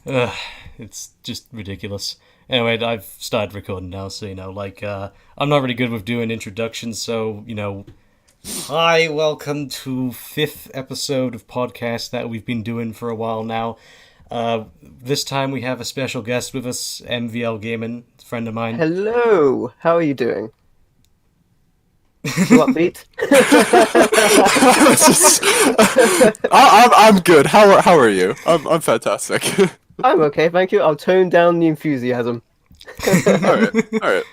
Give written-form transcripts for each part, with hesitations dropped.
Ugh, it's just ridiculous. Anyway, I've started recording now, so I'm not really good with doing introductions. So hi, welcome to fifth episode of podcast that we've been doing for a while now. This time we have a special guest with us, MVL Gaming, a friend of mine. Hello, how are you doing? You upbeat? It's just, I'm good. How are you? I'm fantastic. I'm okay, thank you. I'll tone down the enthusiasm. All right, all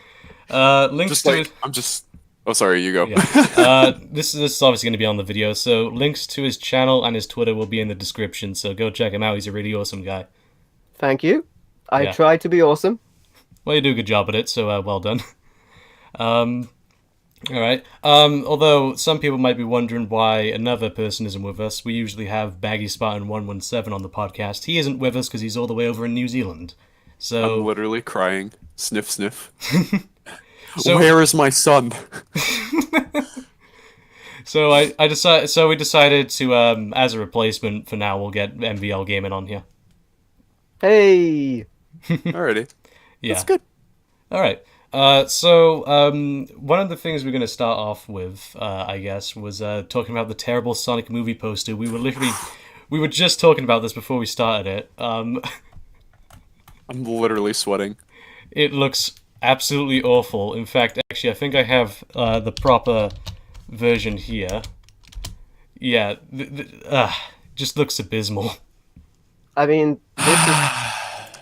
right. Links Just to it. like I'm just. Oh, sorry. You go. Yeah. This is obviously going to be on the video, so links to his channel and his Twitter will be in the description. So go check him out. He's a really awesome guy. Thank you. I Yeah. try to be awesome. Well, you do a good job at it, so well done. Um, all right. Although some people might be wondering why another person isn't with us, we usually have Baggy Spartan 117 on the podcast. He isn't with us because he's all the way over in New Zealand. I'm So, literally crying. Sniff, sniff. so, Where is my son? so we decided to, as a replacement for now, we'll get MVL Gaming on here. Hey, Alrighty, that's Yeah. good. All right. One of the things we're going to start off with, I guess, was talking about the terrible Sonic movie poster. We were just talking about this before we started it. I'm literally sweating. It looks absolutely awful. In fact, actually, I think I have the proper version here. Yeah, just looks abysmal. I mean,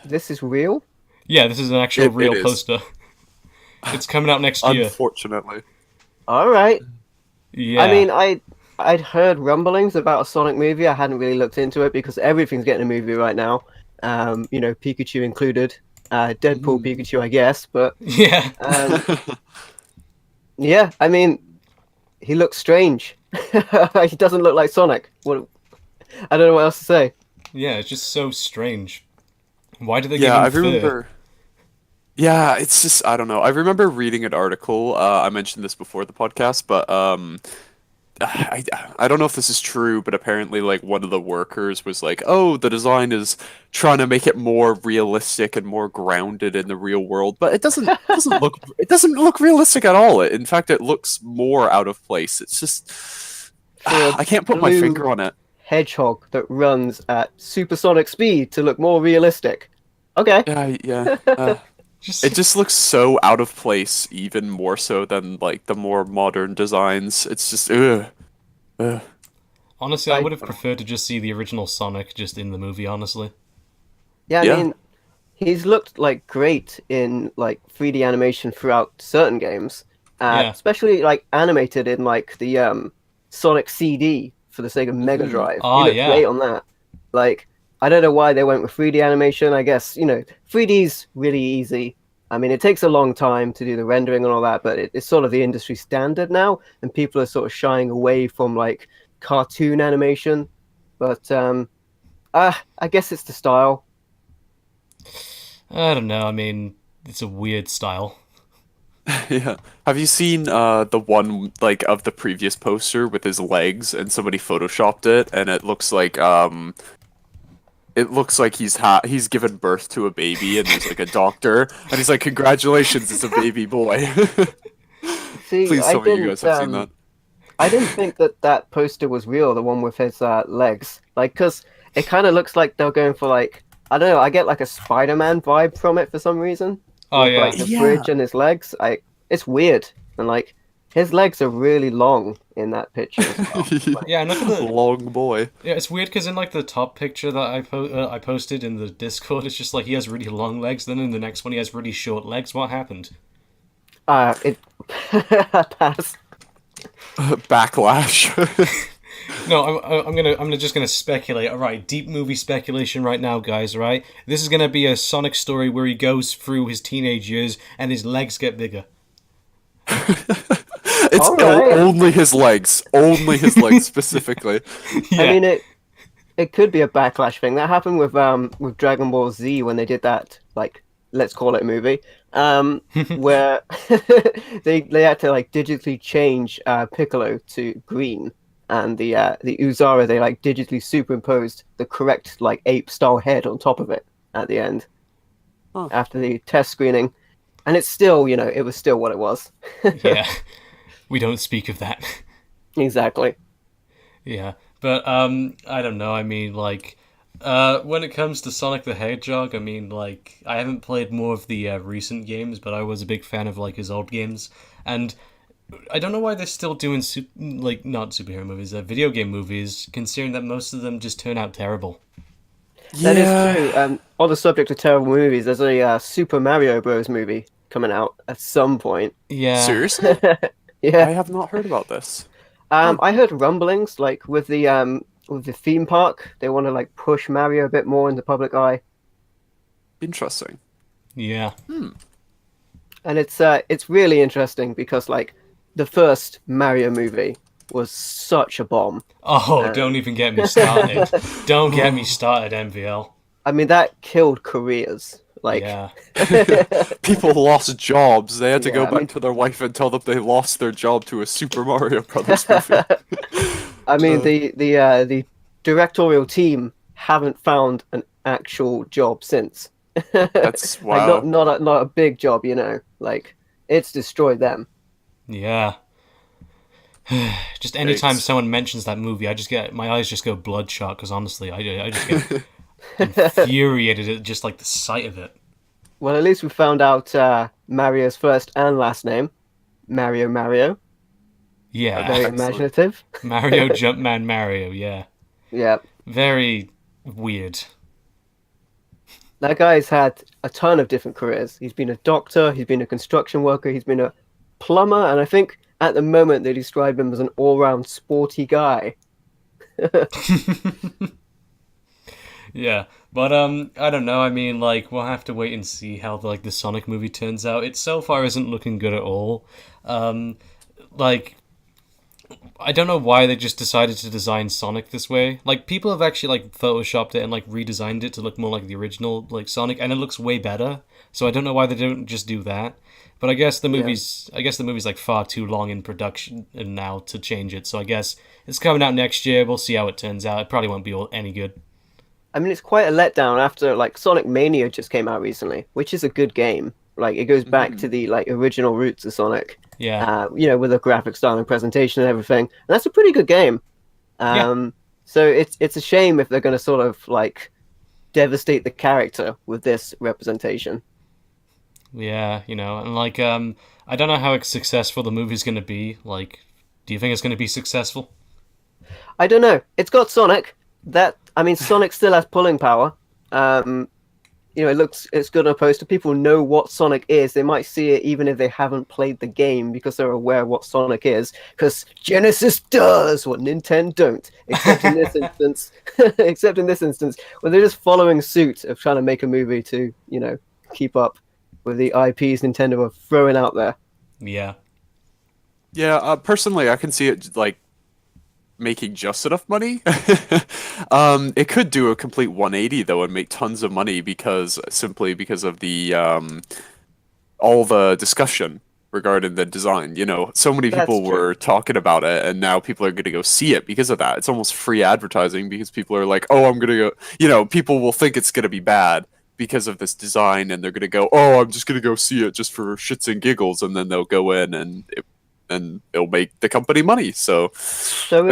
this is real. Yeah, this is an actual It real is. poster. It's coming out next year. Unfortunately. All right. I Yeah. mean, I'd heard rumblings about a Sonic movie. I hadn't really looked into it because everything's getting a movie right now. Pikachu included. Deadpool Mm. Pikachu, I guess, but Yeah. um, yeah. I mean, he looks strange. He doesn't look like Sonic. What? I don't know what else to say. Yeah, it's just so strange. Why did they give Yeah, him I fur? remember. Yeah, it's just I don't know. I remember reading an article. I mentioned this before the podcast, but I I don't know if this is true, but apparently like one of the workers was like, "Oh, the design is trying to make it more realistic and more grounded in the real world, but it doesn't look realistic at all. In fact, it looks more out of place. It's just For a I can't put my blue finger on it. hedgehog that runs at supersonic speed to look more realistic. Okay. Yeah, yeah. Just It just looks so out of place, even more so than like the more modern designs. It's just ugh. honestly, I I would have preferred to just see the original Sonic just in the movie. Honestly, yeah, I Yeah. mean, he's looked like great in like 3D animation throughout certain games, yeah. especially like animated in like the Sonic CD for the Sega Mega Hmm. Drive. He Ah, looked yeah. great on that. Like, I don't know why they went with 3D animation. I guess 3D's really easy. I mean, it takes a long time to do the rendering and all that, but it's sort of the industry standard now, and people are sort of shying away from like cartoon animation. But I guess it's the style. I don't know. I mean, it's a weird style. Yeah. Have you seen the one like of the previous poster with his legs and somebody photoshopped it and it looks like he's given birth to a baby and there's like a doctor and he's like congratulations, it's a baby boy. See, Please tell me you guys have seen that. I didn't think that that poster was real, the one with his legs. Like, cause it kind of looks like they're going for like I don't know. I get like a Spider-Man vibe from it for some reason, Oh with yeah. like the Yeah. bridge and his legs. It's weird, and like his legs are really long in that picture as well. Yeah, and look at the. Long boy. Yeah, it's weird because in like the top picture that I posted in the Discord, it's just like he has really long legs. Then in the next one, he has really short legs. What happened? It pass. Backlash. No, I'm just gonna speculate. All right, deep movie speculation right now, guys. All right, this is gonna be a Sonic story where he goes through his teenage years and his legs get bigger. It's All right. only his legs specifically. I Yeah. mean it could be a backlash thing. That happened with Dragon Ball Z when they did that, like, let's call it a movie. Where they had to like digitally change Piccolo to green, and the Uzara they like digitally superimposed the correct like ape style head on top of it. at the end Huh. after the test screening, and it's still, it was still what it was. Yeah, we don't speak of that. Exactly. Yeah, but I don't know. I mean, like, when it comes to Sonic the Hedgehog, I mean, like, I haven't played more of the recent games, but I was a big fan of like his old games, and I don't know why they're still doing like not superhero movies, video game movies, considering that most of them just turn out terrible. That is Yeah. true. On the subject of terrible movies, there's a Super Mario Bros. Movie coming out at some point. Yeah, Seriously? Yeah. I have not heard about this. Huh. I heard rumblings like with the theme park, they want to like push Mario a bit more in the public eye, Interesting. yeah. Hmm. and it's really interesting because like the first Mario movie was such a bomb. Oh, Uh, don't even get me started. Don't get me started, MVL. I mean, that killed careers. Like, Yeah. People lost jobs. They had to yeah, go I back mean, to their wife and tell them they lost their job to a Super Mario Brothers movie. I mean Uh, the directorial team haven't found an actual job since. that's Like wow. not a big job, Like it's destroyed them. Yeah. Just anytime Yikes. someone mentions that movie, I just get my eyes just go bloodshot because honestly, I just get infuriated at just like the sight of it. Well, at least we found out Mario's first and last name, Mario. Yeah, Very Excellent. imaginative. Mario Jumpman Mario. Yeah, Yeah, very weird. that guy's had a ton of different careers. He's been a doctor, he's been a construction worker, he's been a plumber, and I think at the moment they describe him as an all-round sporty guy. Yeah, but I don't know. I mean, like we'll have to wait and see how the Sonic movie turns out. It so far isn't looking good at all. Um, like I don't know why they just decided to design Sonic this way. Like people have actually like photoshopped it and like redesigned it to look more like the original like Sonic, and it looks way better. So I don't know why they don't just do that. But Yeah. I guess the movie's like far too long in production and now to change it. So I guess it's coming out next year. We'll see how it turns out. It probably won't be any good. I mean, it's quite a letdown after like Sonic Mania just came out recently, which is a good game. Like it goes back to Mhm. the like original roots of Sonic, Yeah, with the graphic style and presentation and everything. And that's a pretty good game. yeah, So it's a shame if they're going to sort of like devastate the character with this representation. yeah. And like I don't know how successful the movie's gonna be. Like, do you think it's gonna be successful? I don't know. It's got Sonic. Sonic still has pulling power. Um, it's good on a poster. People know what Sonic is. They might see it even if they haven't played the game because they're aware of what Sonic is. Because Genesis does what Nintendo don't. Except in this instance, where they're just following suit of trying to make a movie to, keep up with the IPs Nintendo are throwing out there. Yeah, Yeah, personally, I can see it like making just enough money. It could do a complete 180 though and make tons of money simply because of the all the discussion regarding the design. So many That's people true. were talking about it, and now people are going to go see it because of that. It's almost free advertising because people are like, "Oh, I'm going to go." People will think it's going to be bad because of this design, and they're going to go, "Oh, I'm just going to go see it just for shits and giggles," and then they'll go in and it'll make the company money. So, So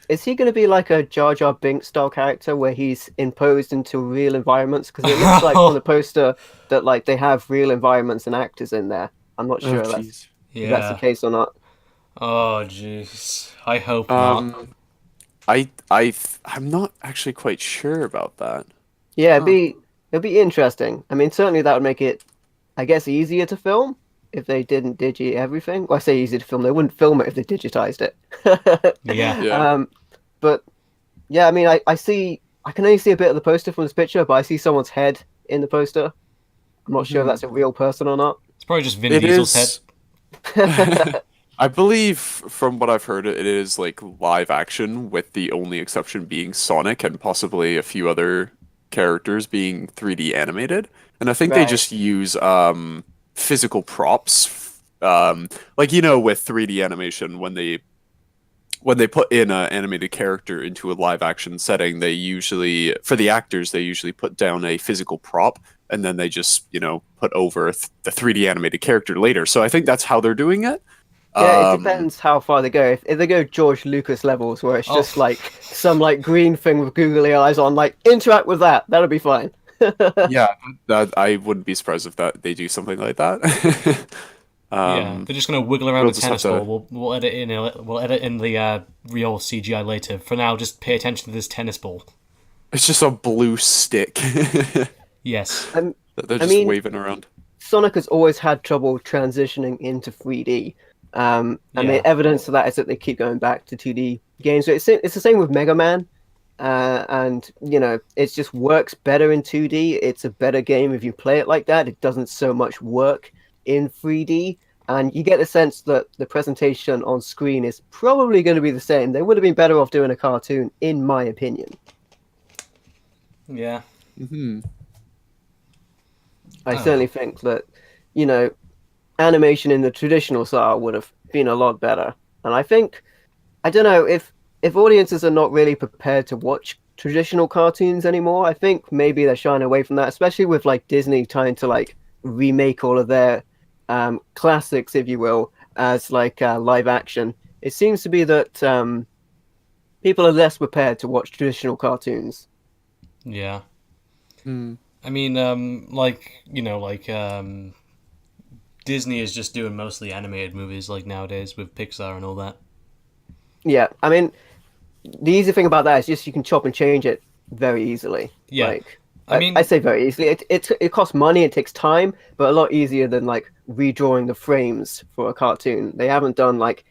is he going to be like a Jar Jar Binks style character where he's imposed into real environments? Because it looks like from the poster that like they have real environments and actors in there. I'm not oh sure jeez. if that's the yeah. case or not. Oh, jeez. I hope not. Um, I'm not actually quite sure about that. Yeah, Huh. it'd be interesting. I mean, certainly that would make it, I guess, easier to film if they didn't digi everything. Well, I say easy to film. They wouldn't film it if they digitized it. Yeah, Yeah. um, but yeah, I mean, I can only see a bit of the poster from this picture, but I see someone's head in the poster. I'm not sure if Mhm. that's a real person or not. it's probably just Vin It Diesel's head. is. I believe, from what I've heard, it is like live action, with the only exception being Sonic and possibly a few other characters being 3D animated. And I think they Right. just use physical props, like with 3D animation when when they put in an animated character into a live action setting, they usually, for the actors, they usually put down a physical prop and then they just, put over the 3D animated character later. So I think that's how they're doing it. Yeah, it Um, depends how far they go. If they go George Lucas levels, where it's Oh, just like some like green thing with googly eyes on, like interact with that, that'll be fine. yeah, that I wouldn't be surprised if that they do something like that. yeah, they're just gonna wiggle around we'll a just have tennis ball. to. We'll edit in. We'll edit in the real CGI later. For now, just pay attention to this tennis ball. It's just a blue stick that Yes. they're I just mean, waving around. Sonic has always had trouble transitioning into 3D. And Yeah. the evidence of that is that they keep going back to 2D games. So it's the same with Mega Man. And, it just works better in 2D. It's a better game if you play it like that. It doesn't so much work in 3D. And you get the sense that the presentation on screen is probably going to be the same. They would have been better off doing a cartoon, in my opinion. Yeah. Hmm. I Oh. certainly think that, animation in the traditional style would have been a lot better. And I don't know if audiences are not really prepared to watch traditional cartoons anymore. I think maybe they're shying away from that, especially with like Disney trying to like remake all of their classics, if you will, as like live action. It seems to be that people are less prepared to watch traditional cartoons. Yeah. Hmm. I mean, Disney is just doing mostly animated movies like nowadays with Pixar and all that. Yeah, I mean, the easy thing about that is just you can chop and change it very easily. Yeah. Like I I mean, say very easily. It costs money, it takes time, but a lot easier than like redrawing the frames for a cartoon. They haven't done like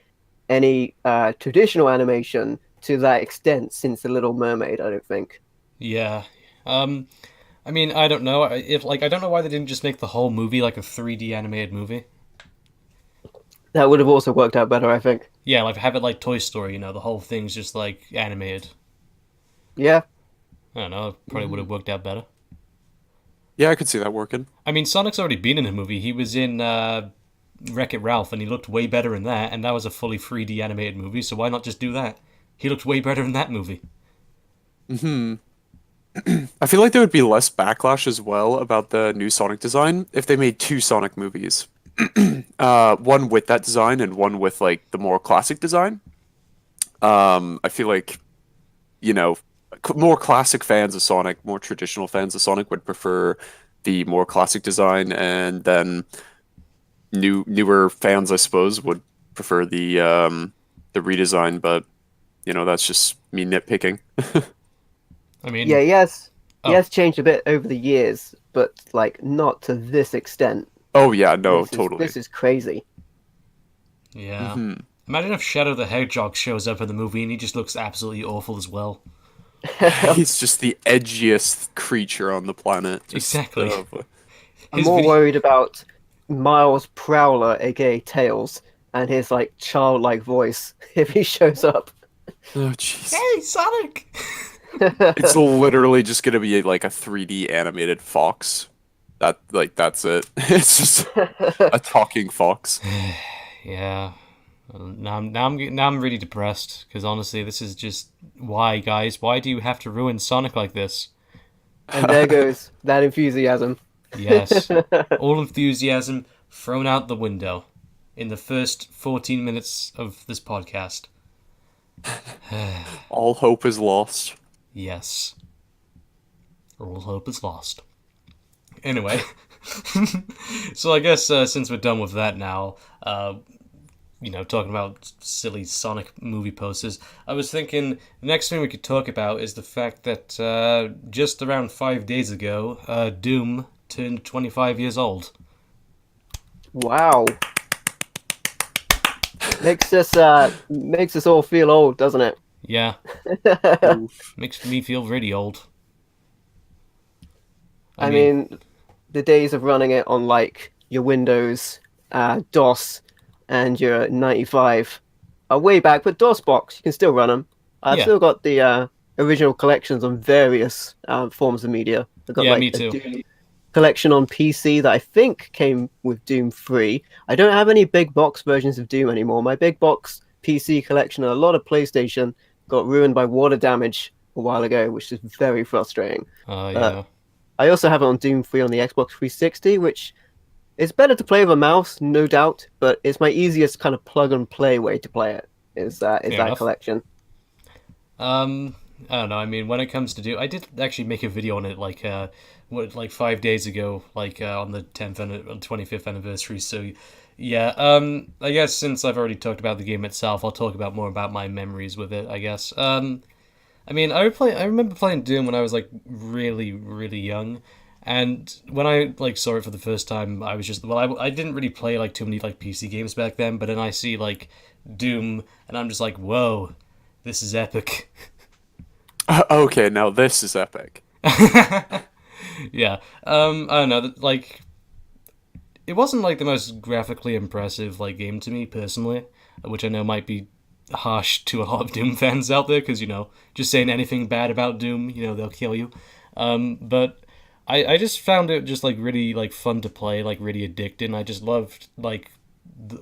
any traditional animation to that extent since The Little Mermaid, I don't think. yeah. Um, I mean, I don't know if I don't know why they didn't just make the whole movie like a 3D animated movie. That would have also worked out better, I think. Yeah, like have it like Toy Story. The whole thing's just like animated. Yeah. I don't know. It probably would have worked out better. Yeah, I could see that working. I mean, Sonic's already been in a movie. He was in Wreck-It Ralph, and he looked way better in that. And that was a fully 3D animated movie. So why not just do that? He looked way better in that movie. Hmm. I feel like there would be less backlash as well about the new Sonic design if they made two Sonic movies. One with that design and one with like the more classic design. I feel like, you know, more classic fans of Sonic, more traditional fans of Sonic would prefer the more classic design, and then newer fans, I suppose, would prefer the redesign. But that's just me nitpicking. I mean, Yeah, he oh has changed a bit over the years, but like not to this extent. Oh yeah, no, This is totally. this is crazy. yeah. Hmm. Imagine if Shadow the Hedgehog shows up in the movie and he just looks absolutely awful as well. He's just the edgiest creature on the planet. Just Exactly. I'm His more video. worried about Miles Prowler, aka Tails, and his like childlike voice if he shows up. oh jeez. Hey, Sonic! It's literally just gonna be like a 3D animated fox. That's it. It's just a talking fox. Yeah. Now I'm really depressed because honestly, this is just why, guys. Why do you have to ruin Sonic like this? And there goes that enthusiasm. Yes, all enthusiasm thrown out the window in the first 14 minutes of this podcast. All hope is lost. Yes, all hope is lost. Anyway, so I guess since we're done with that now, talking about silly Sonic movie posters, I was thinking the next thing we could talk about is the fact that just around 5 days ago, Doom turned 25 years old. Wow. Makes us all feel old, doesn't it? Yeah, Oof. makes me feel really old. I mean, the days of running it on like your Windows, DOS, and your 95 are way back. But DOS box, you can still run them. I've Yeah. still got the original collections on various forms of media. I've got Yeah, like me a too. Doom collection on PC that I think came with Doom 3. I don't have any big box versions of Doom anymore. My big box PC collection and a lot of PlayStation got ruined by water damage a while ago, which is very frustrating. But Yeah. I also have it on Doom 3 on the Xbox 360, which is better to play with a mouse, no doubt, but it's my easiest kind of plug and play way to play it. Is Fair that enough. collection? Um, I don't know. I mean, when it comes to do, I did actually make a video on it like 5 days ago, on the 10th and 25th anniversary. So, yeah. I guess since I've already talked about the game itself, I'll talk about more about my memories with it. I guess. I mean, I remember playing Doom when I was like really, really young. And when I like saw it for the first time, I was just I didn't really play like too many like PC games back then. But then I see like Doom, and I'm just like, whoa, this is epic. Okay, now this is epic. Yeah. I don't know. Like, it wasn't like the most graphically impressive like game to me personally, which I know might be harsh to a lot of Doom fans out there because just saying anything bad about Doom, they'll kill you. But I just found it just like really like fun to play, like really addicting. I just loved like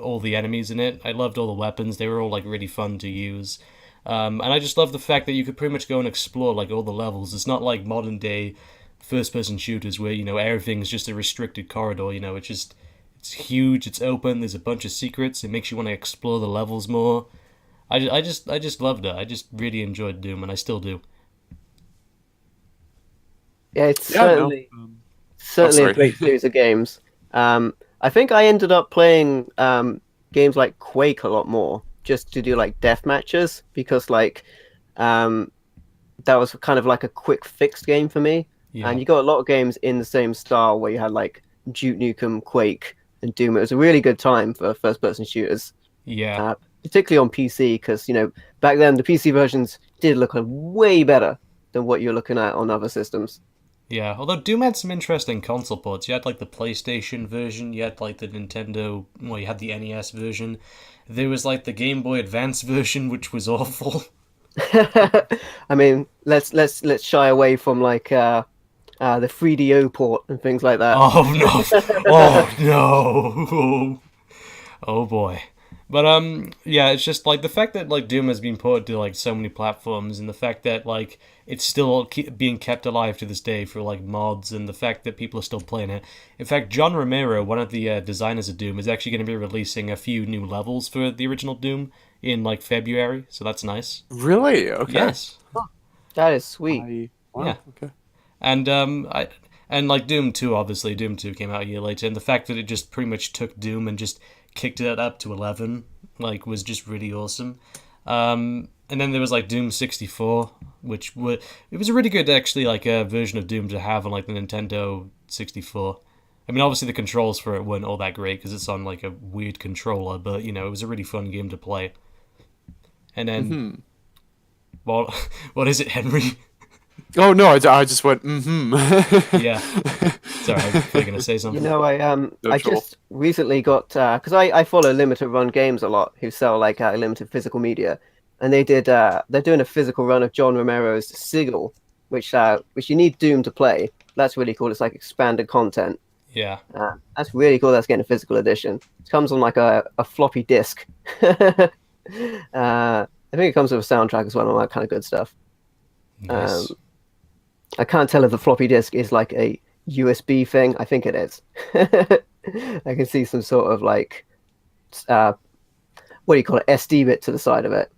all the enemies in it. I loved all the weapons. They were all like really fun to use. And I just love the fact that you could pretty much go and explore like all the levels. It's not like modern day first person shooters where everything's just a restricted corridor. It's huge, it's open, there's a bunch of secrets. It makes you want to explore the levels more. I just loved it. I just really enjoyed Doom, and I still do. Yeah, it's Yeah, no. Oh, certainly a sorry. great series of games. I think I ended up playing games like Quake a lot more just to do like death matches because um, that was kind of like a quick fixed game for me. Yeah, And you got a lot of games in the same style where you had like Duke Nukem, Quake, and Doom. It was a really good time for first person shooters, yeah, particularly on PC because back then the PC versions did look way better than what you're looking at on other systems. yeah. Although Doom had some interesting console ports. You had like the PlayStation version. You had like the Nintendo. Well, you had the NES version. There was like the Game Boy Advance version, which was awful. I mean, let's shy away from the 3DO port and things like that. Oh no! Oh no! Oh boy. But yeah, it's just like the fact that like Doom has been ported to like so many platforms, and the fact that like it's still being kept alive to this day for like mods, and the fact that people are still playing it. In fact, John Romero, one of the designers of Doom, is actually going to be releasing a few new levels for the original Doom in like February, so that's nice. Really? Okay. Yes. That is sweet. Yeah. Wow. Okay. And like Doom 2, obviously Doom 2 came out a year later, and the fact that it just pretty much took Doom and just kicked it up to 11 like was just really awesome. And then there was like Doom 64, it was a really good actually like a version of Doom to have on like the Nintendo 64. I mean, obviously the controls for it weren't all that great because it's on like a weird controller, but it was a really fun game to play. And then, Hmm. well, what is it, Henry? Oh no, I just went mm-hmm. Yeah. Sorry, I was probably gonna say something. No I trouble. just recently got because I follow limited run games a lot who sell like limited physical media, and they're doing a physical run of John Romero's Sigil, which you need Doom to play. That's really cool. It's like expanded content. Yeah. That's really cool. That's getting a physical edition. It comes on like a floppy disk. I think it comes with a soundtrack as well, and all that kind of good stuff. Um, Nice. I can't tell if the floppy disk is like a USB thing. I think it is. I can see some sort of like uh, what do you call it? SD bit to the side of it.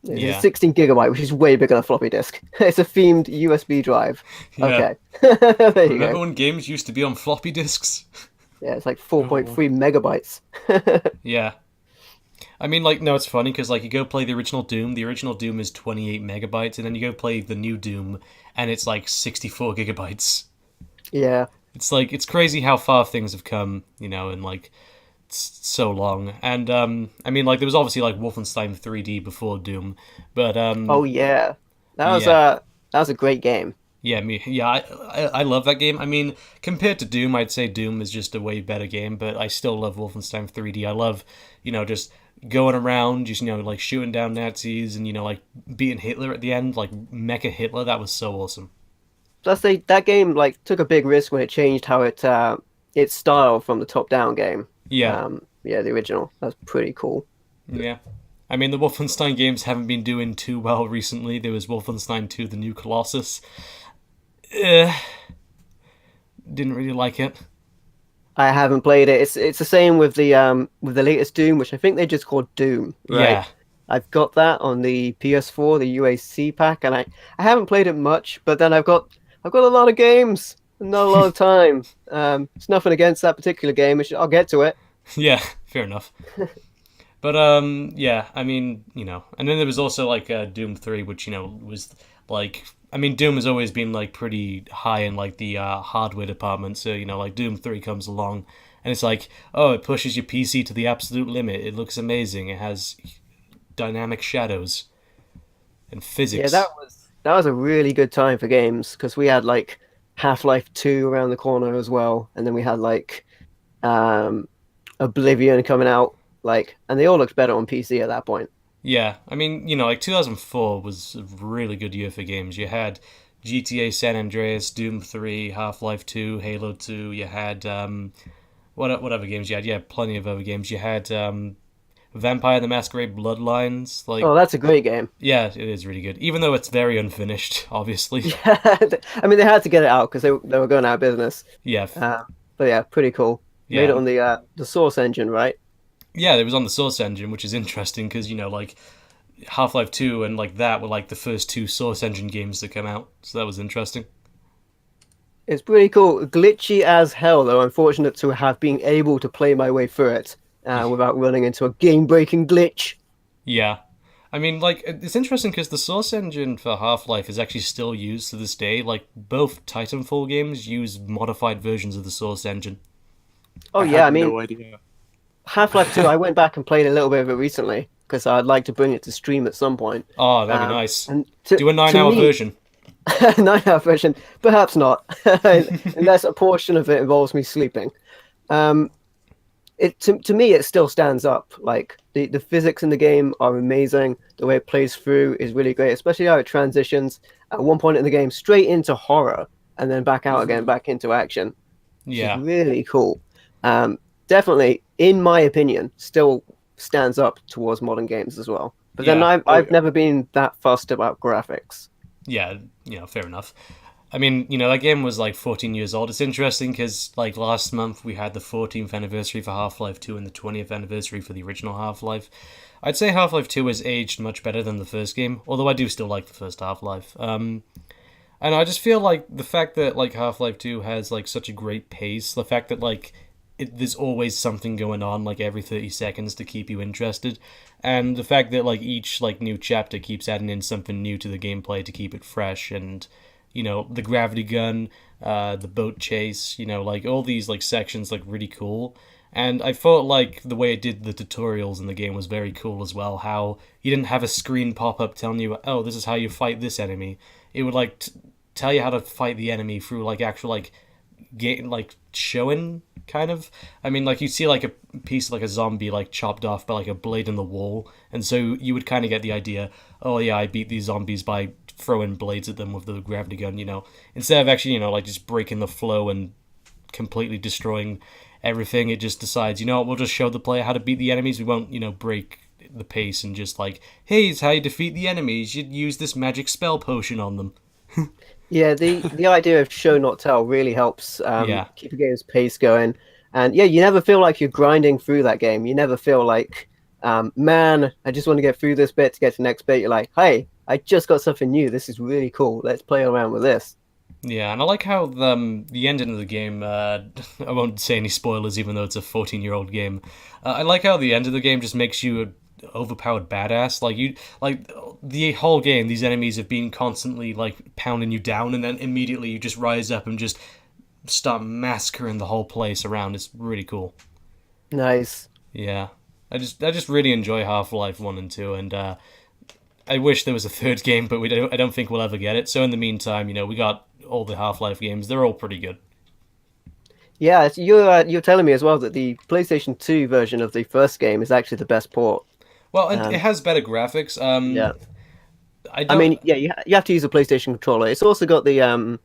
It's Yeah. a 16 gigabyte, which is way bigger than a floppy disk. It's a themed USB drive. Yeah. Okay, there you Remember go. when games used to be on floppy disks? Yeah, it's like Oh. 4.3 megabytes. Yeah. I mean, like, no, it's funny because, like, you go play the original Doom. The original Doom is 28 megabytes, and then you go play the new Doom, and it's like 64 gigabytes. Yeah, It's like, it's crazy how far things have come, in like so long. And, I mean, like, there was obviously, like, Wolfenstein 3D before Doom, but, oh yeah, yeah. that was a great game. I love that game. I mean, compared to Doom, I'd say Doom is just a way better game, but I still love Wolfenstein 3D. I love, just going around, just, like shooting down Nazis and, like beating Hitler at the end, like Mecha Hitler. That was so awesome. Plus, that game like took a big risk when it changed how its style from the top down game. Yeah, Yeah, the original. That's pretty cool. yeah. I mean, the Wolfenstein games haven't been doing too well recently. There was Wolfenstein 2: The New Colossus. Eh, didn't really like it. I haven't played it. It's the same with the latest Doom, which I think they just called Doom, right? Yeah, I've got that on the PS4, the UAC pack, and I haven't played it much, but then I've got a lot of games and not a lot of time. It's nothing against that particular game. I'll get to it. yeah, fair enough. But yeah, I mean, and then there was also like Doom 3, which was like, I mean, Doom has always been like pretty high in like the hardware department. So like Doom 3 comes along, and it's like, oh, it pushes your PC to the absolute limit. It looks amazing. It has dynamic shadows and Yeah, physics. that was a really good time for games because we had like Half-Life 2 around the corner as well, and then we had like um Oblivion coming out, like, and they all looked better on PC at that point. Yeah, I mean, like 2004 was a really good year for games. You had GTA San Andreas, Doom 3, Half-Life 2, Halo 2. You had what other games you had? Yeah, plenty of other games. You had Vampire the Masquerade Bloodlines. Oh, Like, that's a great game. yeah, it is really good. Even though it's very unfinished, obviously. Yeah, I mean they had to get it out because they were going out of business. Yeah, But yeah, pretty cool. Made it yeah, on the Source engine, right? yeah. It was on the Source engine, which is interesting because like Half-Life 2 and like that were like the first two Source engine games to come out. So that was interesting. It's pretty cool. Glitchy as hell, though. Unfortunate to have been able to play my way through it without running into a game-breaking glitch. Yeah. I mean, like, it's interesting because the Source engine for Half Life is actually still used to this day. Like, both Titanfall games use modified versions of the Source engine. Oh I yeah, had I mean no idea. Half-Life 2. I went back and played a little bit of it recently because I'd like to bring it to stream at some point. Oh, that'd be nice. And Do a nine to hour me, version. 9 hour version, perhaps not, unless a portion of it involves me sleeping. Um, to me it still stands up. Like the physics in the game are amazing. The way it plays through is really great, especially how it transitions at one point in the game straight into horror and then back out again, back into action, which is Yeah. really cool. Definitely, in my opinion, still stands up towards modern games as well. But then Yeah. Oh I've yeah. never been that fussed about graphics. Yeah. Fair enough. I mean, that game was like 14 years old. It's interesting because, like, last month we had the 14th anniversary for Half Life 2 and the 20th anniversary for the original Half Life. I'd say Half Life 2 has aged much better than the first game, although I do still like the first Half Life. And I just feel like the fact that like Half-Life 2 has like such a great pace, the fact that like there's always something going on like every 30 seconds to keep you interested, and the fact that like each like new chapter keeps adding in something new to the gameplay to keep it fresh, and the gravity gun, the boat chase, like all these like sections like really cool. And I thought like the way it did the tutorials in the game was very cool as well. How you didn't have a screen pop up telling you, oh, this is how you fight this enemy. It would like tell you how to fight the enemy through like actual like game like showing kind of. I mean, like you see like a piece like a zombie like chopped off by like a blade in the wall, and so you would kind of get the idea. Oh yeah, I beat these zombies by throwing blades at them with the gravity gun. Instead of actually like just breaking the flow and completely destroying everything. It just decides, what, we'll just show the player how to beat the enemies. We won't, break the pace and just like, hey, it's how you defeat the enemies. You'd use this magic spell potion on them. Yeah, the idea of show not tell really helps Yeah, keep a game's pace going. And yeah, you never feel like you're grinding through that game. You never feel like, man, I just want to get through this bit to get to the next bit. You're like, hey, I just got something new. This is really cool. Let's play around with this. yeah, and I like how the ending of the game. I won't say any spoilers, even though it's a 14-year-old game. I like how the end of the game just makes you an overpowered badass. Like the whole game, these enemies have been constantly like pounding you down, and then immediately you just rise up and just start massacring the whole place around. It's really cool. Nice. Yeah, I just really enjoy Half Life 1 and 2, and I wish there was a third game, but I don't think we'll ever get it. So in the meantime, we got all the Half Life games. They're all pretty good. Yeah, you're telling me as well that the PlayStation 2 version of the first game is actually the best port. Well, and it Um, has better graphics. yeah, I I don't. mean, yeah, you have to use a PlayStation controller. It's also got the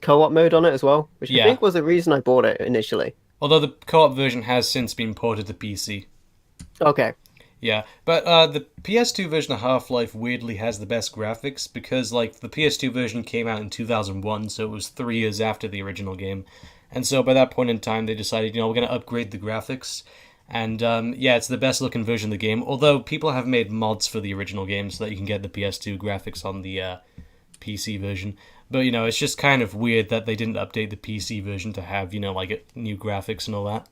co-op mode on it as well, which I Yeah, think was the reason I bought it initially. although the co-op version has since been ported to PC. Okay. Yeah, but the PS2 version of Half-Life weirdly has the best graphics because like the PS2 version came out in 2001, so it was 3 years after the original game. And so by that point in time they decided, we're going to upgrade the graphics. And yeah, it's the best looking version of the game, although people have made mods for the original game so that you can get the PS2 graphics on the PC version. But it's just kind of weird that they didn't update the PC version to have, like new graphics and all that.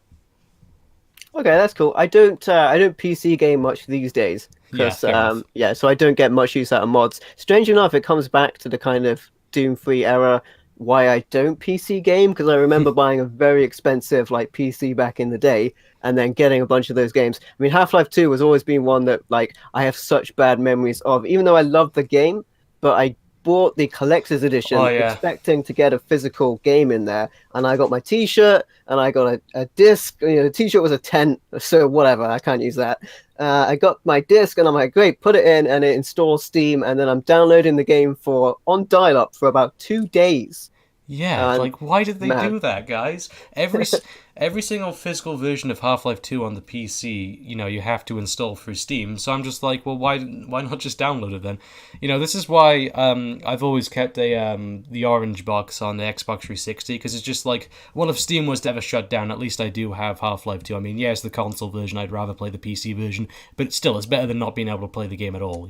Okay, that's cool. I don't PC game much these days Yeah, because fair enough. yeah, so I don't get much use out of mods. Strange enough, it comes back to the kind of Doom free era why I don't PC game because I remember buying a very expensive like PC back in the day and then getting a bunch of those games. I mean, Half-Life 2 has always been one that like I have such bad memories of, even though I love the game, but I bought the collector's Oh edition yeah. expecting to get a physical game in there, and I got my T-shirt and I got a disc. The T-shirt was a tent, so whatever. I can't use that. I got my disc, and I'm like, great, put it in, and it installs Steam, and then I'm downloading the game for on dial-up for about 2 days. Yeah, And like why did they man, do that, guys? Every single physical version of Half-Life 2 on the PC, you have to install through Steam. So I'm just like, well, why not just download it then? This is why I've always kept the orange box on the Xbox 360 because it's just like, well, if Steam was to ever shut down, at least I do have Half-Life 2. I mean, yes, the console version, I'd rather play the PC version, but still, it's better than not being able to play the game at all.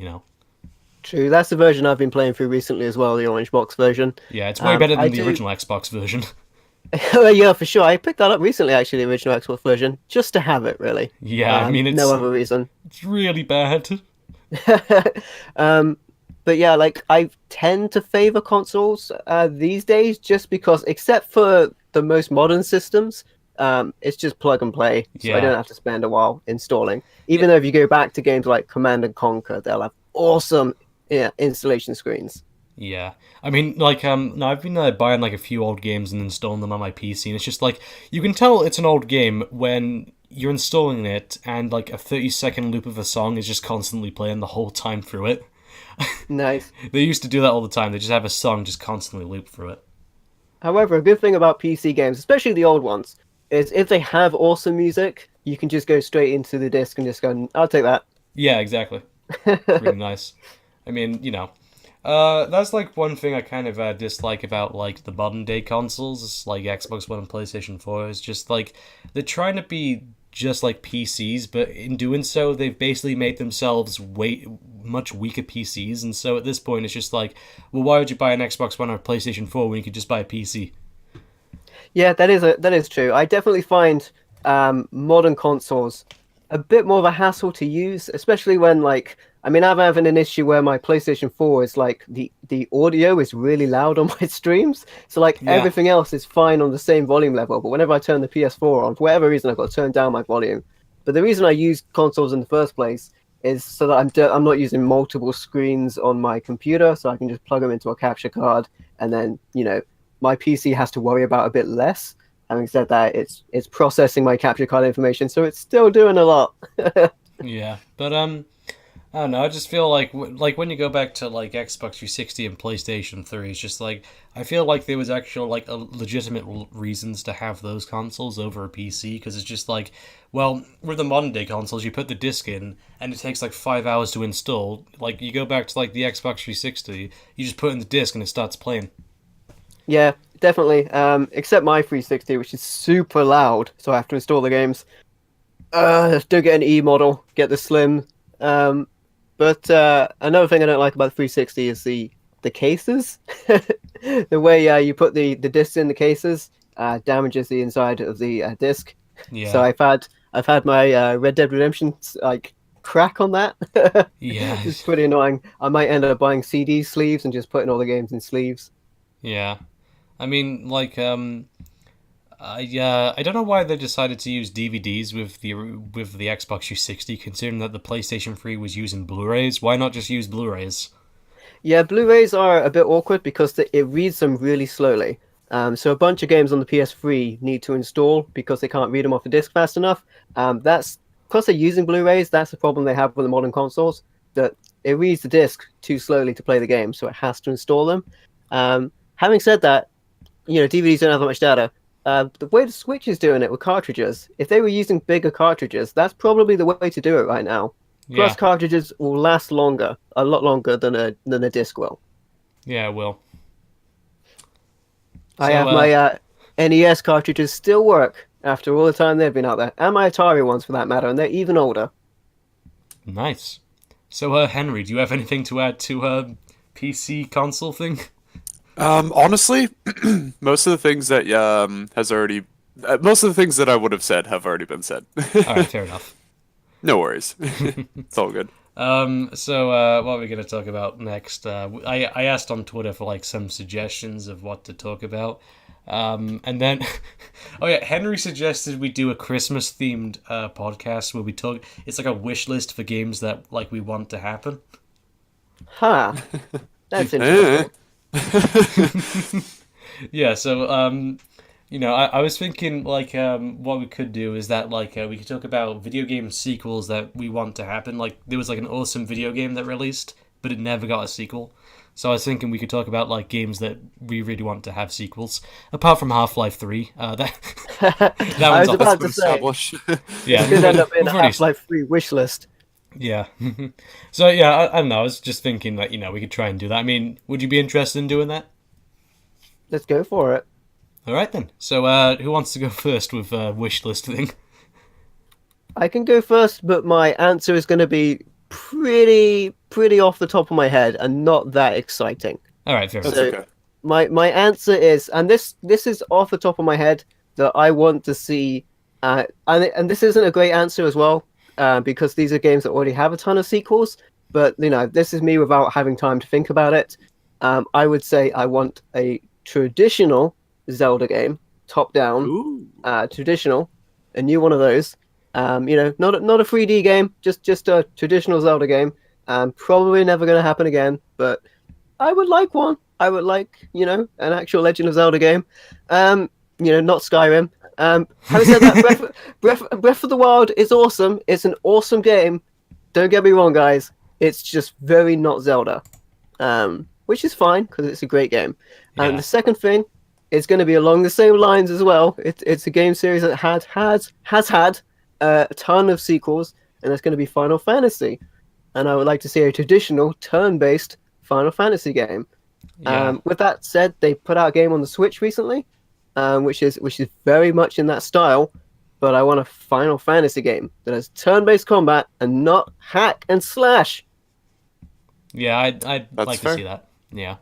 true. That's the version I've been playing through recently as well, the orange box version. Yeah, it's way better I than the do. original Xbox version. Yeah, for sure. I picked that up recently, actually, the original Xbox version, just to have it, really. Yeah, I mean, No other reason. it's really bad. um, but yeah, like I tend to favor consoles these days, just because, except for the most modern systems, it's just plug and play, so I Yeah. don't have to spend a while installing. Yeah, Even though if you go back to games like Command and Conquer, they'll have awesome installation screens. yeah. I mean, like, no, I've been buying like a few old games and installing them on my PC, and it's just like you can tell it's an old game when you're installing it, and like a 30-second loop of a song is just constantly playing the whole time through it. Nice. They used to do that all the time. They just have a song just constantly loop through it. However, a good thing about PC games, especially the old ones, is if they have awesome music, you can just go straight into the disc and just go, I'll take that. Yeah, exactly. It's really nice. I mean, that's like one thing I kind of dislike about like the modern day consoles, like Xbox One and PlayStation 4, is just like they're trying to be just like PCs, but in doing so, they've basically made themselves way much weaker PCs, and so at this point, it's just like, well, why would you buy an Xbox One or a PlayStation 4 when you could just buy a PC? Yeah, that is true. I definitely find modern consoles a bit more of a hassle to use, especially when like I mean I'm having an issue where my PlayStation 4 is like the audio is really loud on my streams. So like Yeah, everything else is fine on the same volume level, but whenever I turn the PS4 on, for whatever reason I've got to turn down my volume. But the reason I use consoles in the first place is so that I'm not using multiple screens on my computer, so I can just plug them into a capture card and then, my PC has to worry about a bit less. Having said that, it's processing my capture card information, so it's still doing a lot. yeah, but I don't know. I just feel like like when you go back to like Xbox 360 and PlayStation 3, it's just like I feel like there was actual like a legitimate reasons to have those consoles over a PC because it's just like, well, with the modern day consoles, you put the disc in and it takes like 5 hours to install. Like you go back to like the Xbox 360, you just put in the disc and it starts playing. Yeah, definitely. Except my 360, which is super loud, so I have to install the games. Don't get an E model, get the slim. Um, but another thing I don't like about the 360 is the cases. The way you put the discs in the cases damages the inside of the disc. So Yeah, I've had my Red Dead Redemption like crack on that. yeah, It's pretty annoying. I might end up buying CD sleeves and just putting all the games in sleeves. yeah. I mean, like I don't know why they decided to use DVDs with the Xbox 360, considering that the PlayStation 3 was using Blu-rays. Why not just use Blu-rays? Yeah, Blu-rays are a bit awkward because it reads them really slowly. So a bunch of games on the PS3 need to install because they can't read them off the disc fast enough. That's because they're using Blu-rays. That's the problem they have with the modern consoles. That it reads the disc too slowly to play the game, so it has to install them. Having said that, DVDs don't have that much data. The way the Switch is doing it with cartridges, if they were using bigger cartridges, that's probably the way to do it right now. Plus, Yeah, cartridges will last longer, a lot longer than a disc will. yeah, it will. I So, have my NES cartridges still work after all the time they've been out there, and my Atari ones for that matter, and they're even older. nice. So, Henry, do you have anything to add to PC console thing? Honestly, most of the things that most of the things that I would have said have already been said. All right, fair enough. No worries. It's all good. So what are we gonna talk about next? I asked on Twitter for like some suggestions of what to talk about. And then, oh yeah, Henry suggested we do a Christmas themed podcast where we talk. It's like a wish list for games that like we want to happen. Huh. That's Eh. interesting. Yeah, so I was thinking like what we could do is that like we could talk about video game sequels that we want to happen. Like there was like an awesome video game that released, but it never got a sequel. So I was thinking we could talk about like games that we really want to have sequels, apart from Half-Life 3. That I one's was off. about Let's to say, establish. Yeah, it could end up in we've a already. Half-Life 3 wish list. Yeah. So yeah, I don't know. I was just thinking that we could try and do that. I mean, would you be interested in doing that? Let's go for it. All right then. So who wants to go first with wish list thing? I can go first, but my answer is going to be pretty off the top of my head and not that exciting. All right, fair That's enough. So- okay. My answer is, and this is off the top of my head that I want to see, and this isn't a great answer as well, because these are games that already have a ton of sequels. But this is me without having time to think about it. I would say I want a traditional Zelda game, top down, Ooh. traditional, a new one of those. Not a 3D game, just a traditional Zelda game. Probably never going to happen again, but I would like one. I would like, an actual Legend of Zelda game. Not Skyrim. Having said that, Breath of the Wild is awesome. It's an awesome game. Don't get me wrong, guys. It's just very not Zelda, which is fine because it's a great game. And Yeah. the second thing is going to be along the same lines as well. It's a game series that has had a ton of sequels, and it's going to be Final Fantasy. And I would like to see a traditional turn-based Final Fantasy game. Yeah. With that said, they put out a game on the Switch recently, which is very much in that style. But I want a Final Fantasy game that has turn-based combat and not hack and slash. Yeah, I'd That's like fair. to see that. Yeah.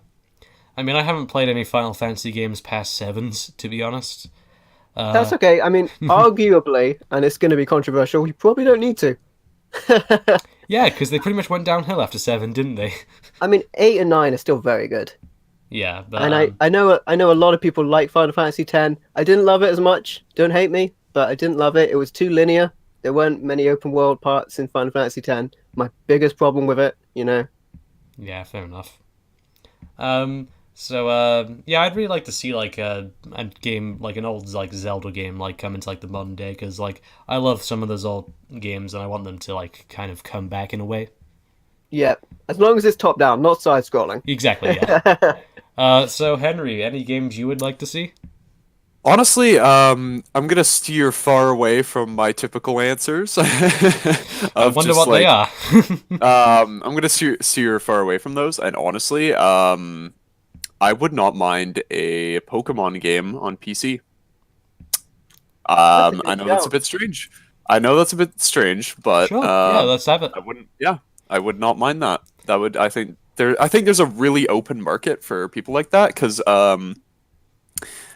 I mean, I haven't played any Final Fantasy games past sevens, to be honest. That's okay. I mean, arguably, and it's going to be controversial, you probably don't need to. Yeah, because they pretty much went downhill after 7, didn't they? I mean, 8 and 9 are still very good. Yeah, but And I know a lot of people like Final Fantasy X. I didn't love it as much. Don't hate me, but I didn't love it. It was too linear. There weren't many open world parts in Final Fantasy X. My biggest problem with it, yeah, fair enough. Yeah, I'd really like to see like a game, like an old like Zelda game, like come into like the modern day, because like I love some of those old games, and I want them to like kind of come back in a way. Yeah, as long as it's top down, not side scrolling. Exactly. Yeah. So Henry, any games you would like to see? Honestly, I'm gonna steer far away from my typical answers. I wonder what they are. I'm gonna steer far away from those, and honestly, I would not mind a Pokemon game on PC. That's a good I know that's a shout. bit strange. I know that's a bit strange, but Sure. Yeah, let's have it. I wouldn't. Yeah, I would not mind that. That would. I think there's a really open market for people like that because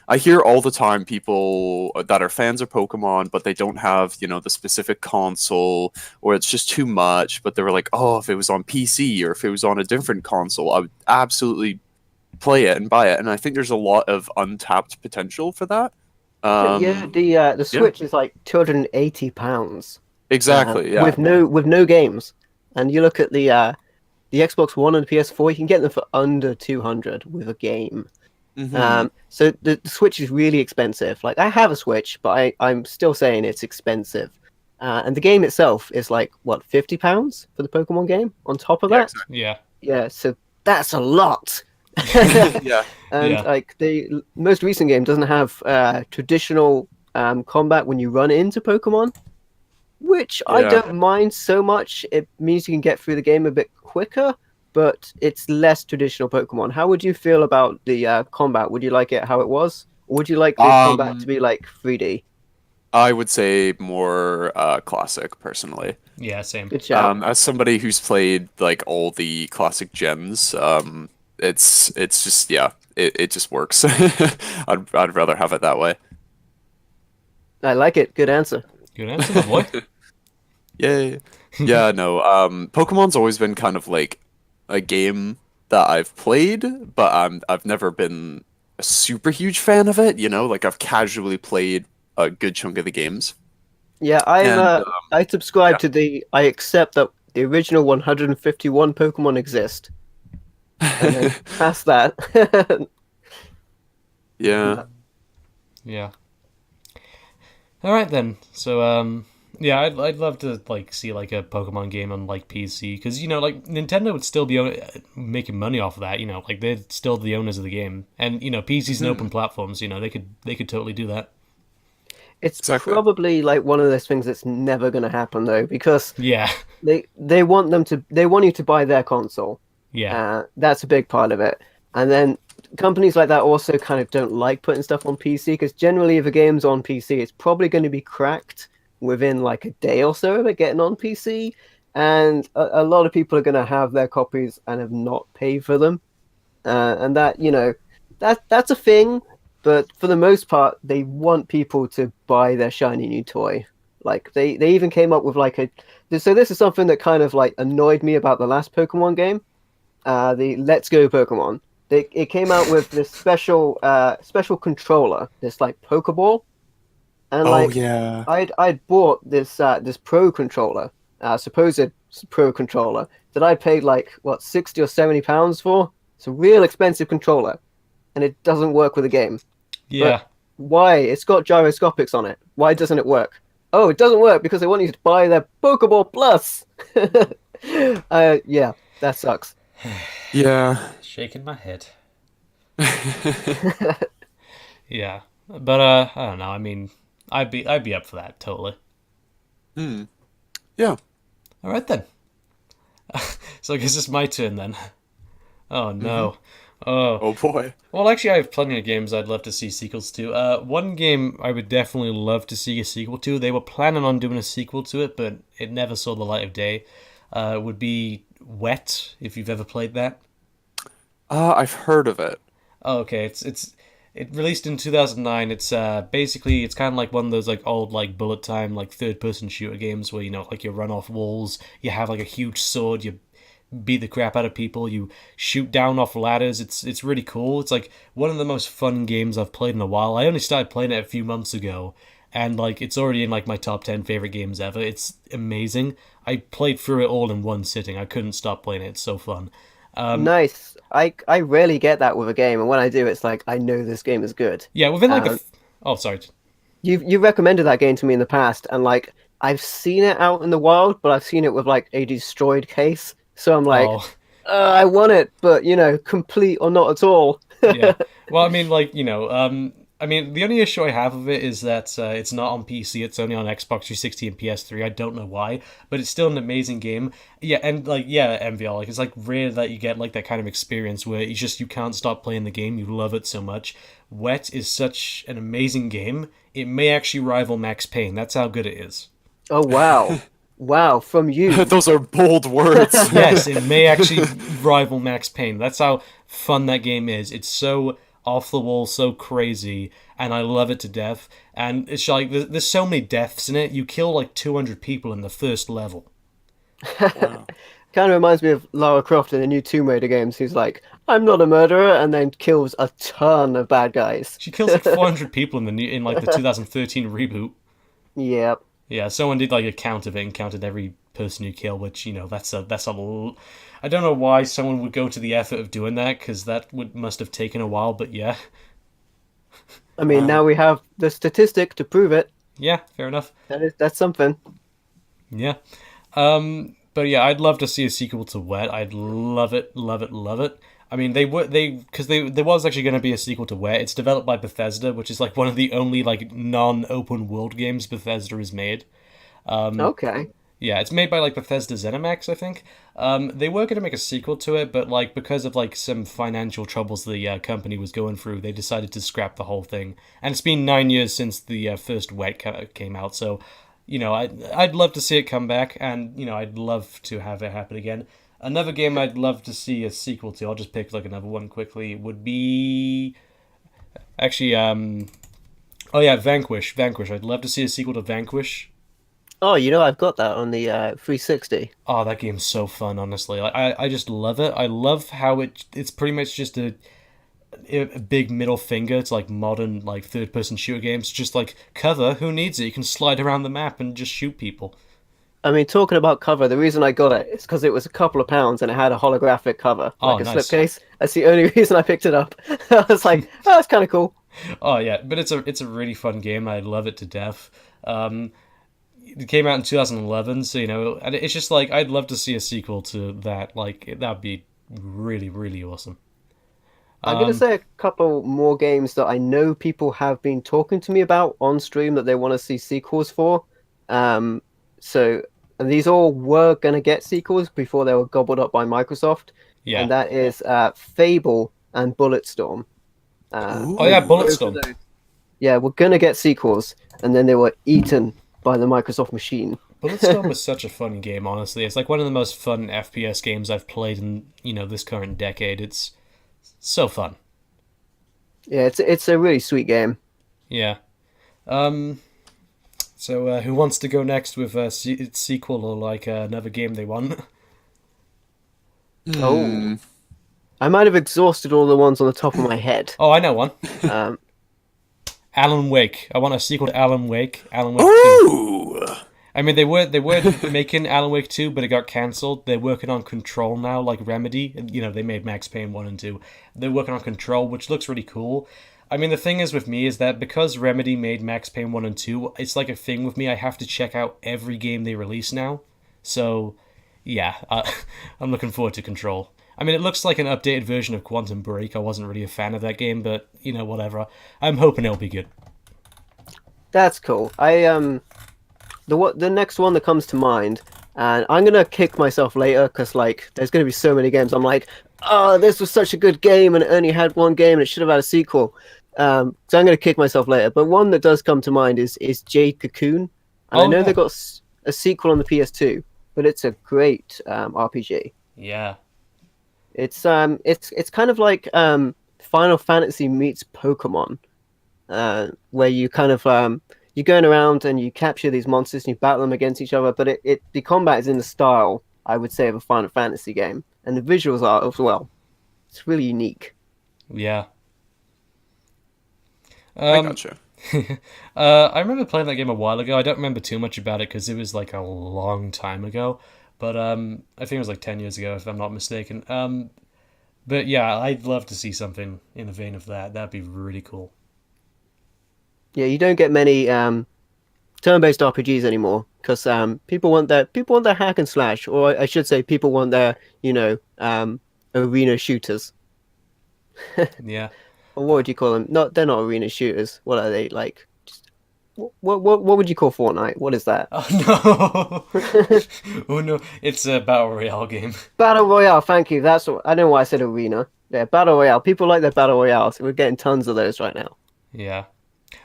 I hear all the time people that are fans of Pokemon, but they don't have, the specific console, or it's just too much. But they were like, oh, if it was on PC or if it was on a different console, I would absolutely play it and buy it. And I think there's a lot of untapped potential for that. The Switch is like £280. Exactly. Yeah. With no games. And you look at the Xbox One and the PS4, you can get them for under 200 with a game. Mhm. So the Switch is really expensive. Like I have a Switch, but I'm still saying it's expensive. And the game itself is like what, £50 for the Pokemon game on top of Yeah, that? exactly. Yeah. Yeah, so that's a lot. Yeah. And Yeah. like the most recent game doesn't have traditional combat when you run into Pokemon. which I Yeah. don't mind so much. It means you can get through the game a bit quicker, but it's less traditional Pokemon. How would you feel about the combat? Would you like it how it was? Or would you like the combat to Um, be like 3D? I would say more classic personally. Yeah, same. Good shout. As somebody who's played like all the classic gens, it's just yeah, it just works. I'd rather have it that way. I like it. Good answer. Good answer, my boy. Yay. Yeah, no. Pokemon's always been kind of like a game that I've played, but I've never been a super huge fan of it, you know? Like I've casually played a good chunk of the games. Yeah, And I subscribe yeah. to the I accept that the original 151 Pokemon exist, and then past that, Yeah. Yeah. All right then. So yeah, I'd love to like see like a Pokemon game on like PC because like Nintendo would still be making money off of that. Like they're still the owners of the game, and PC's and Mhm. open platforms. They could totally do that. it's Exactly. probably like one of those things that's never going to happen though, because Yeah. they want you to buy their console. Yeah. That's a big part of it. And then companies like that also kind of don't like putting stuff on PC because generally, if a game's on PC, it's probably going to be cracked within like a day or so of it getting on PC. And a lot of people are going to have their copies and have not paid for them. And that, that's a thing. But for the most part, they want people to buy their shiny new toy. Like they even came up with like a. So this is something that kind of like annoyed me about the last Pokemon game, the Let's Go Pokemon. It came out with this special controller, this like Pokeball, and Oh like yeah. I'd bought this Pro controller, supposed Pro controller that I paid like what 60 or 70 pounds for. It's a real expensive controller, and it doesn't work with the game. But Yeah. why? It's got gyroscopics on it. Why doesn't it work? Oh, it doesn't work because they want you to buy their Pokeball Plus. Yeah, that sucks. Yeah. Shaking my head. Yeah. But I don't know. I mean, I'd be up for that totally. Hmm. Yeah. All right then. So I guess it's my turn then. Oh Hmm. no. Oh. Oh boy. Well, actually, I have plenty of games I'd love to see sequels to. One game I would definitely love to see a sequel to. They were planning on doing a sequel to it, but it never saw the light of day. Would be Wet, if you've ever played that. I've heard of it. Oh, okay. It released in 2009. It's basically it's kind of like one of those like old like bullet time like third person shooter games where like you run off walls, you have like a huge sword, you beat the crap out of people. You shoot down off ladders. It's really cool. It's like one of the most fun games I've played in a while. I only started playing it a few months ago, and like it's already in like my top 10 favorite games ever. It's amazing. I played through it all in one sitting. I couldn't stop playing it. It's so fun. Nice. I rarely get that with a game, and when I do, it's like I know this game is good. Yeah, within like Um, oh sorry. you recommended that game to me in the past, and like I've seen it out in the wild, but I've seen it with like a destroyed case. So I'm like, Oh I want it, but complete or not at all. yeah. Well, I mean, like I mean, the only issue I have of it is that it's not on PC. It's only on Xbox 360 and PS3. I don't know why, but it's still an amazing game. Yeah, and like yeah, MVL. Like it's like rare that you get like that kind of experience where you can't stop playing the game. You love it so much. Wet is such an amazing game. It may actually rival Max Payne. That's how good it is. Oh wow, wow! From you. Those are bold words. Yes, it may actually rival Max Payne. That's how fun that game is. It's so off the wall, so crazy, and I love it to death. And it's like there's so many deaths in it. You kill like 200 people in the first level. Wow. Kind of reminds me of Lara Croft in the new Tomb Raider games. Who's like, I'm not a murderer, and then kills a ton of bad guys. She kills like 400 people in like the 2013 reboot. Yep. Yeah, someone did like a count of it and counted every person you kill, which I don't know why someone would go to the effort of doing that because that would must have taken a while. But yeah, I mean, Wow. now we have the statistic to prove it. yeah, fair enough. That's something. Yeah. But yeah, I'd love to see a sequel to Wet. I'd love it, love it, love it. I mean, there was actually going to be a sequel to Wet. It's developed by Bethesda, which is like one of the only like non-open world games Bethesda has made. Okay. Yeah, it's made by like Bethesda ZeniMax, I think. They were going to make a sequel to it, but like because of like some financial troubles the company was going through, they decided to scrap the whole thing. And it's been 9 years since the first came out, so I'd love to see it come back, and I'd love to have it happen again. Another game I'd love to see a sequel to, I'll just pick like another one quickly, would be actually oh yeah, Vanquish. Vanquish. I'd love to see a sequel to Vanquish. Oh, I've got that on the 360. Oh, that game's so fun, honestly. Like, I just love it. I love how it's pretty much just a big middle finger to like modern like third person shooter games. Just like cover, who needs it? You can slide around the map and just shoot people. I mean, talking about cover, the reason I got it is because it was a couple of pounds and it had a holographic cover, Oh, like a nice. slipcase. That's the only reason I picked it up. I was like, oh, that's kind of cool. Oh yeah, but it's a really fun game. I love it to death. Um, it came out in 2011, so and it's just like I'd love to see a sequel to that. Like that'd be really really awesome. I'm going to say a couple more games that I know people have been talking to me about on stream that they want to see sequels for. Um, so, and these all were going to get sequels before they were gobbled up by Microsoft, Yeah. and that is Fable and Bulletstorm. Oh yeah, Both of Bulletstorm. those, yeah, we're going to get sequels, and then they were eaten by the Microsoft machine. Bulletstorm was such a fun game. Honestly, it's like one of the most fun FPS games I've played in this current decade. It's so fun. Yeah, it's a really sweet game. Yeah. Um. So who wants to go next with a sequel or like another game they want? Oh, I might have exhausted all the ones on the top of my head. Oh, I know one. Um, Alan Wake. I want a sequel to Alan Wake. Alan Wake 2. Ooh. I mean, they were making Alan Wake 2, but it got cancelled. They're working on Control now, like Remedy. They made Max Payne 1 and 2. They're working on Control, which looks really cool. I mean, the thing is with me is that because Remedy made Max Payne 1 and 2, it's like a thing with me. I have to check out every game they release now. So, yeah, I'm looking forward to Control. I mean, it looks like an updated version of Quantum Break. I wasn't really a fan of that game, but, whatever. I'm hoping it'll be good. that's cool. The next one that comes to mind, and I'm gonna kick myself later because like there's gonna be so many games. I'm like, oh, this was such a good game and it only had one game and it should have had a sequel. So I'm gonna kick myself later. But one that does come to mind is Jade Cocoon, and I know yeah. they got a sequel on the PS2, but it's a great RPG. Yeah. It's kind of like Final Fantasy meets Pokemon, where you kind of you're going around and you capture these monsters and you battle them against each other. But the combat is in the style, I would say, of a Final Fantasy game, and the visuals are as well. It's really unique. Yeah. I gotcha. I remember playing that game a while ago. I don't remember too much about it because it was like a long time ago. But I think it was like 10 years ago, if I'm not mistaken. But yeah, I'd love to see something in the vein of that. That'd be really cool. Yeah, you don't get many turn-based RPGs anymore because people want their hack and slash, or I should say, people want their arena shooters. Yeah. Or what would you call them? Not they're not arena shooters. What are they like? Just, what would you call Fortnite? What is that? Oh no! Oh no! It's a battle royale game. Battle Royale. Thank you. That's what I don't know why I said arena. Yeah, Battle Royale. People like their Battle Royales. We're getting tons of those right now. Yeah.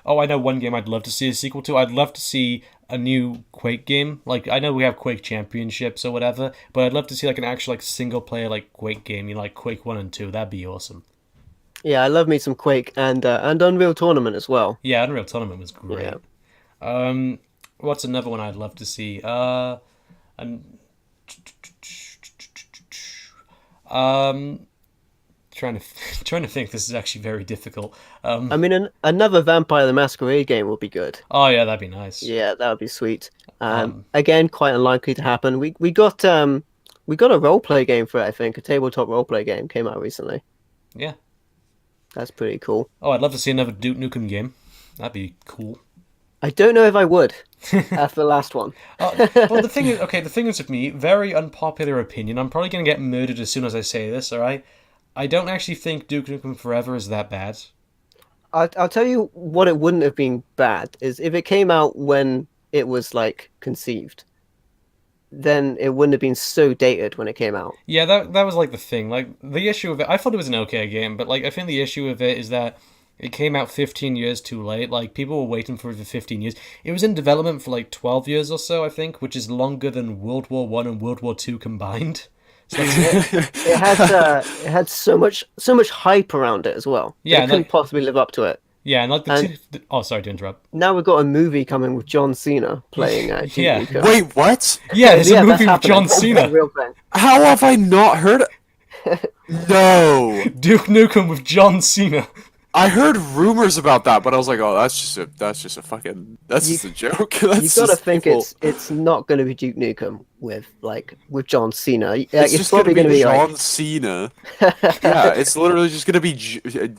Oh, I know one game I'd love to see a sequel to. I'd love to see a new Quake game. Like I know we have Quake Championships or whatever, but I'd love to see like an actual like single player like Quake game. Like Quake 1 and 2. That'd be awesome. Yeah, I love me some Quake and Unreal Tournament as well. Yeah, Unreal Tournament was great. Yeah. What's another one I'd love to see? I'm trying to trying to think. This is actually very difficult. I mean, another Vampire the Masquerade game would be good. Oh yeah, that'd be nice. Yeah, that would be sweet. Again, quite unlikely to happen. We got a role play game for it. I think a tabletop role play game came out recently. Yeah. That's pretty cool. Oh, I'd love to see another Duke Nukem game. That'd be cool. I don't know if I would after the last one. Well, the thing is with me, very unpopular opinion. I'm probably gonna get murdered as soon as I say this. All right. I don't actually think Duke Nukem Forever is that bad. I'll tell you what it wouldn't have been bad is if it came out when it was like conceived, then it wouldn't have been so dated when it came out. Yeah, that was like the thing. Like the issue of it, I thought it was an okay game, but like I think the issue of it is that it came out 15 years too late. Like people were waiting for it for 15 years. It was in development for like 12 years or so, I think, which is longer than World War One and World War Two combined. So It had so much hype around it as well that yeah, it and couldn't like possibly live up to it. yeah, and like the And two. Oh, sorry to interrupt. now we've got a movie coming with John Cena playing Duke Yeah, Nukem. Wait, what? yeah, there's a Yeah, that's movie with happening. John That's a Cena. real thing. How have I not heard? No, Duke Nukem with John Cena. I heard rumors about that, but I was like, oh, that's just a fucking, that's You just a joke. you That's got to just think people. it's not going to be Duke Nukem with John Cena. It's It's just gonna probably be going to be John Cena. Yeah, it's literally just gonna be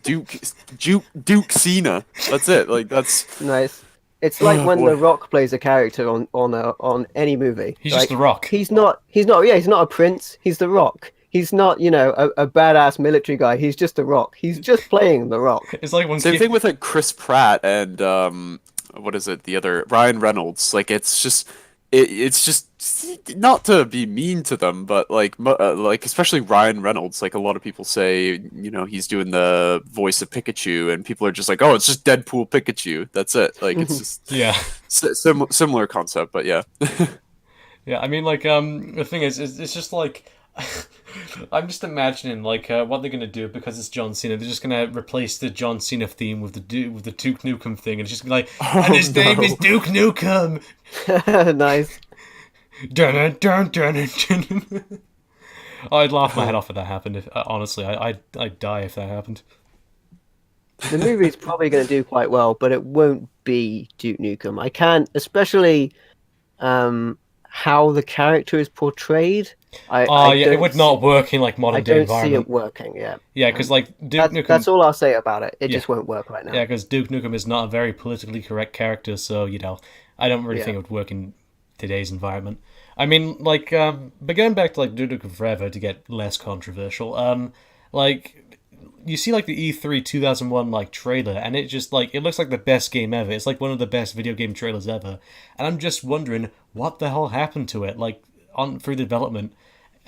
Duke Cena. That's it. Like that's. nice. It's like Oh when The boy. Rock plays a character on any movie. He's just Like The Rock. he's not a prince. He's The Rock. He's not a badass military guy. He's just The Rock. He's just playing The Rock. It's like when Same thing with like Chris Pratt and what is it? The other Ryan Reynolds. Like it's just not to be mean to them, but like especially Ryan Reynolds. Like a lot of people say, he's doing the voice of Pikachu, and people are just like, oh, it's just Deadpool Pikachu. That's it. Like it's just yeah. similar concept, but yeah. Yeah, I mean, like, the thing is, it's just like, I'm just imagining like what they're gonna do because it's John Cena. They're just gonna replace the John Cena theme with the Duke Nukem thing, and it's just gonna be like, and his name is Duke Nukem. Nice. Dun, dun, dun, dun, dun. I'd laugh my head off if that happened. If honestly, I'd die if that happened. The movie's probably going to do quite well, but it won't be Duke Nukem. I can't, especially how the character is portrayed. Oh yeah, it don't would see- not work in like I modern day don't see environment. it working. Yeah, Yeah, because like Duke Nukem. that's all I'll say about it. It Yeah. just won't work right now. Yeah, because Duke Nukem is not a very politically correct character, so I don't really Yeah. think it would work in today's environment. I mean, like, but going back to like Duke Nukem Forever to get less controversial, like you see like the E3 2001 like trailer, and it just like it looks like the best game ever. It's like one of the best video game trailers ever, and I'm just wondering what the hell happened to it, like on through development.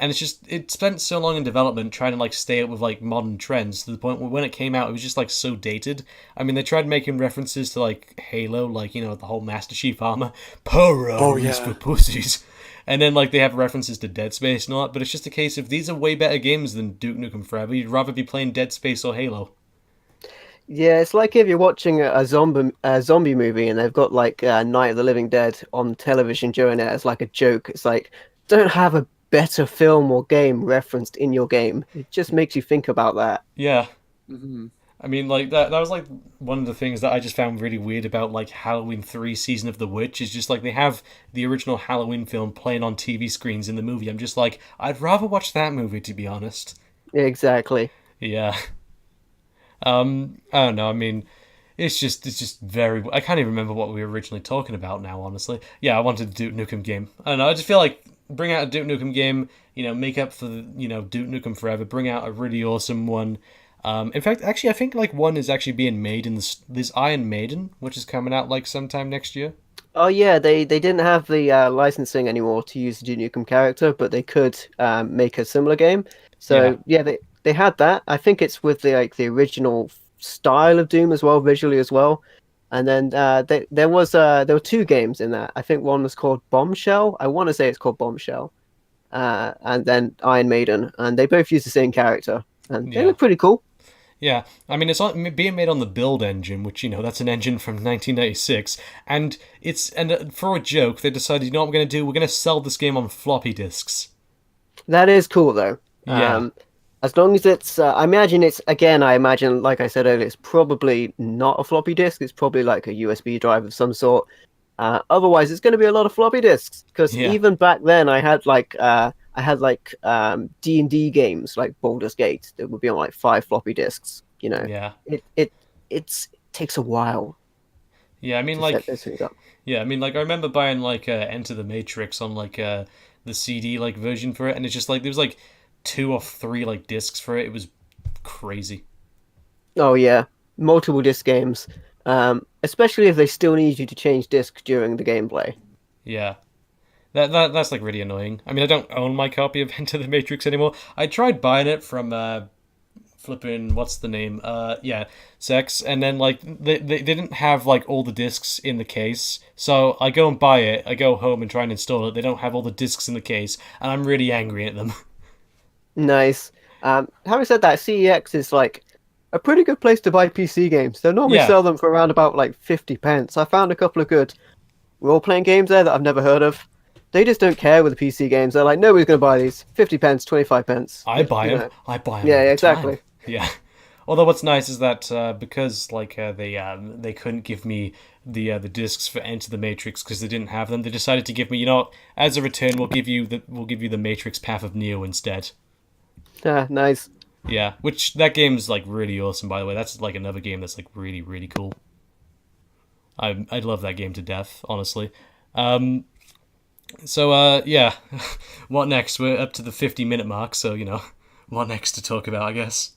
And it's just it spent so long in development trying to like stay up with like modern trends to the point where when it came out it was just like so dated. I mean they tried making references to like Halo, like the whole Master Chief armor, pros yeah. for pussies, and then like they have references to Dead Space and all that. But it's just a case of these are way better games than Duke Nukem Forever. You'd rather be playing Dead Space or Halo. Yeah, it's like if you're watching a zombie movie and they've got like Night of the Living Dead on television during it as like a joke. It's like don't have a better film or game referenced in your game. It just makes you think about that. Yeah. hmm I mean, like that was like one of the things that I just found really weird about like Halloween 3 Season of the Witch is just like they have the original Halloween film playing on TV screens in the movie. I'm just like, I'd rather watch that movie to be honest. Exactly. Yeah. I don't know. I mean, it's just very. I can't even remember what we were originally talking about now. Honestly, yeah, I wanted a Duke Nukem game. I don't know. I just feel like bring out a Duke Nukem game. Make up for the Duke Nukem Forever. Bring out a really awesome one. In fact, actually, I think like one is actually being made in this Iron Maiden, which is coming out like sometime next year. Oh yeah, they didn't have the licensing anymore to use the Duke Nukem character, but they could make a similar game. So yeah, they had that. I think it's with the original style of Doom as well, visually as well. And then there were two games in that. I think one was called Bombshell. I want to say it's called Bombshell. And then Iron Maiden, and they both use the same character, and they Yeah. look pretty cool. Yeah, I mean being made on the Build engine, which that's an engine from 1996, and for a joke they decided what we're gonna do. We're gonna sell this game on floppy disks. That is cool though. Yeah. As long as it's, I imagine it's again. I imagine, like I said earlier, it's probably not a floppy disk. It's probably like a USB drive of some sort. Otherwise, it's going to be a lot of floppy disks. Because Yeah. even back then, I had like D&D games like Baldur's Gate that would be on like 5 floppy disks. Yeah. It takes a while Yeah, I mean to like set those things up. yeah, I mean like I remember buying like Enter the Matrix on like the CD like version for it, and it's just like there was like 2 or 3 like discs for it. It was crazy. Oh yeah, multiple disc games. especially if they still need you to change discs during the gameplay. Yeah. That's like really annoying. I mean, I don't own my copy of Enter the Matrix anymore. I tried buying it from flipping what's the name? Yeah, Sex, and then like they didn't have like all the discs in the case. So I go and buy it, I go home and try and install it. They don't have all the discs in the case, and I'm really angry at them. Nice. Having said that, CEX is like a pretty good place to buy PC games. They'll normally Yeah. sell them for around about like 50 pence. I found a couple of good role-playing games there that I've never heard of. They just don't care with the PC games. They're like, nobody's going to buy these. 50 pence, 25 pence. I buy You them. know. I buy them Yeah, all the exactly. time. Yeah. Although what's nice is that because like they couldn't give me the discs for Enter the Matrix because they didn't have them, they decided to give me, as a return we'll give you the Matrix Path of Neo instead. Nice. Yeah, which that game's like really awesome, by the way. That's like another game that's like really really cool. I love that game to death, honestly. So yeah, what next? We're up to the 50-minute mark, so what next to talk about, I guess.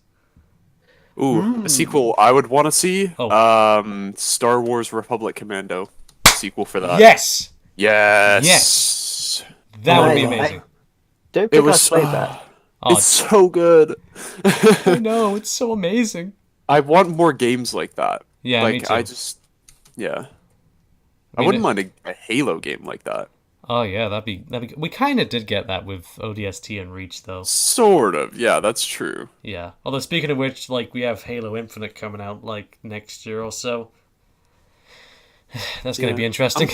Ooh, a sequel I would want to see. Oh. Star Wars Republic Commando. Sequel for that. Yes, Yes. that would be Nice. amazing. Don't It think was. I've played that. Oh, It's so good. I know, it's so amazing. I want more games like that. Yeah, me Like too. yeah. I mean, wouldn't mind a Halo game like that. Oh yeah, that'd be. We kind of did get that with ODST and Reach, though. Sort of. Yeah, that's true. Yeah. Although speaking of which, like we have Halo Infinite coming out like next year or so. That's gonna Yeah. be interesting.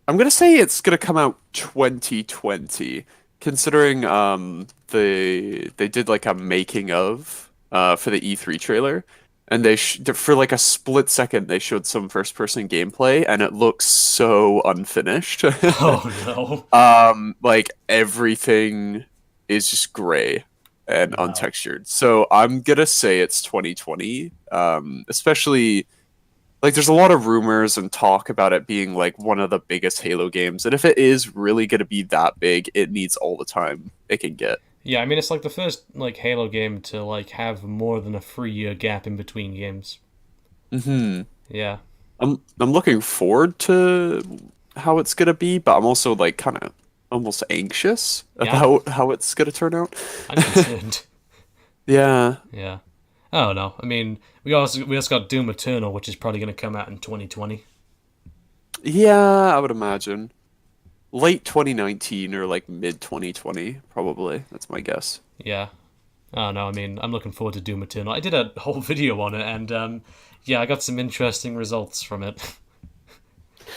I'm gonna say it's gonna come out 2020, considering they did like a making of for the E3 trailer, and for like a split second they showed some first person gameplay, and it looks so unfinished. Oh no. Like everything is just gray and Wow. untextured. So I'm gonna say it's 2020, especially. Like, there's a lot of rumors and talk about it being like one of the biggest Halo games, and if it is really going to be that big, it needs all the time it can get. Yeah, I mean it's like the first like Halo game to like have more than a 3-year gap in between games. Hmm. Yeah. I'm looking forward to how it's going to be, but I'm also like kind of almost anxious Yeah. about how it's going to turn out. I'm concerned. Yeah. Yeah. I don't know. I mean, we also got Doom Eternal, which is probably going to come out in 2020. Yeah, I would imagine. Late 2019 or like mid 2020, probably. That's my guess. Yeah. I don't know. I mean, I'm looking forward to Doom Eternal. I did a whole video on it, and yeah, I got some interesting results from it.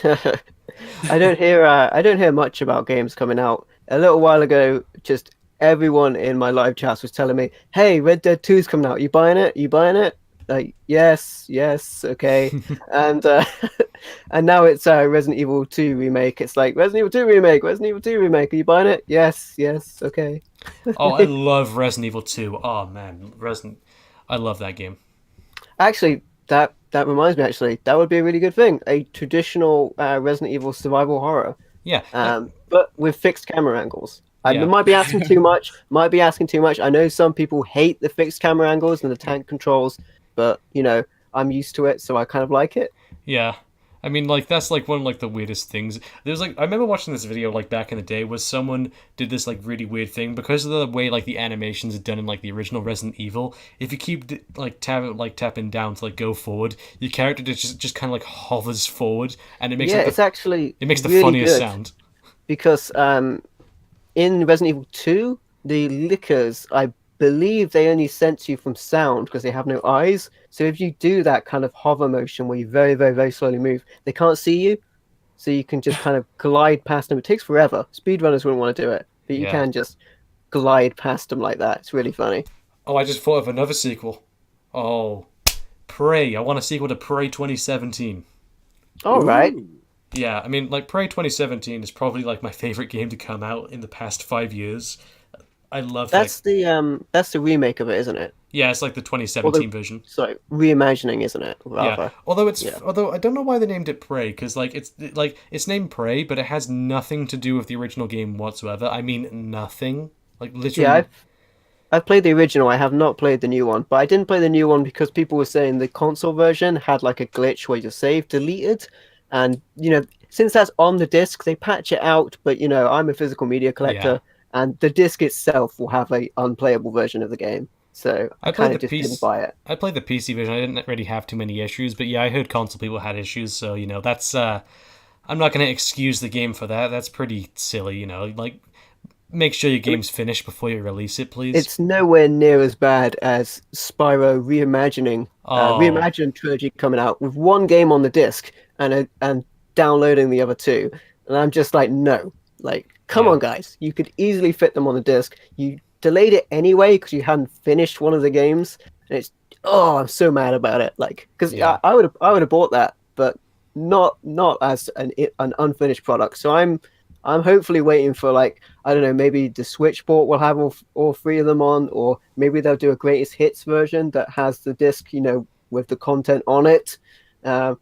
I don't hear much about games coming out. A little while ago, just everyone in my live chats was telling me, "Hey, Red Dead 2's coming out. You buying it? You buying it?" Like, yes, yes, okay. And and now it's Resident Evil 2 remake. It's like Resident Evil 2 remake, Resident Evil 2 remake. Are you buying it? Yes, yes, okay. Oh, I love Resident Evil 2. Oh man, I love that game. Actually, that reminds me. Actually, that would be a really good thing. A traditional Resident Evil survival horror, Yeah. but with fixed camera angles. I Yeah. might be asking too much. Might be asking too much. I know some people hate the fixed camera angles and the tank controls, but I'm used to it, so I kind of like it. Yeah. I mean, like, that's, like, one of, like, the weirdest things. There's, like, I remember watching this video, like, back in the day, where someone did this, like, really weird thing. Because of the way, like, the animations are done in, like, the original Resident Evil, if you keep, tapping down to, like, go forward, your character just kind of, like, hovers forward, and it makes, It's actually it makes the really funniest good sound. because in Resident Evil 2, the lickers, I believe they only sense you from sound because they have no eyes. So if you do that kind of hover motion where you very, very, very slowly move, they can't see you. So you can just kind of glide past them. It takes forever. Speedrunners wouldn't want to do it, but you Yeah. can just glide past them like that. It's really funny. Oh, I just thought of another sequel. Oh, Prey. I want a sequel to Prey 2017. All right. Ooh. Yeah, I mean, like, Prey 2017 is probably, like, my favorite game to come out in the past 5 years. I love that. That's the remake of it, isn't it? Yeah, it's like the 2017 version. Sorry, reimagining, isn't it? Rather. Yeah. Although I don't know why they named it Prey, because it's named Prey, but it has nothing to do with the original game whatsoever. I mean, nothing. Like literally. Yeah, I've played the original. I have not played the new one, but I didn't play the new one because people were saying the console version had like a glitch where your save deleted, and since that's on the disc, they patch it out. But I'm a physical media Yeah. collector, and the disc itself will have a unplayable version of the game. So I I played kind the of just didn't PC. buy it. I played the PC version. I didn't really have too many issues, but yeah, I heard console people had issues. So that's I'm not going to excuse the game for that. That's pretty silly. Like make sure your I mean, game's finished before you release it, please. it's nowhere near as bad as Spyro Oh, reimagined trilogy coming out with one game on the disc and downloading the other two, and I'm just like, no, like, come yeah, on, guys, you could easily fit them on the disc. You delayed it anyway because you hadn't finished one of the games, and I'm so mad about it. Like, because yeah, I would have bought that, but not as an unfinished product. So I'm hopefully waiting for, like, I don't know, maybe the Switch port will have all three of them on, or maybe they'll do a greatest hits version that has the disc, with the content on it. But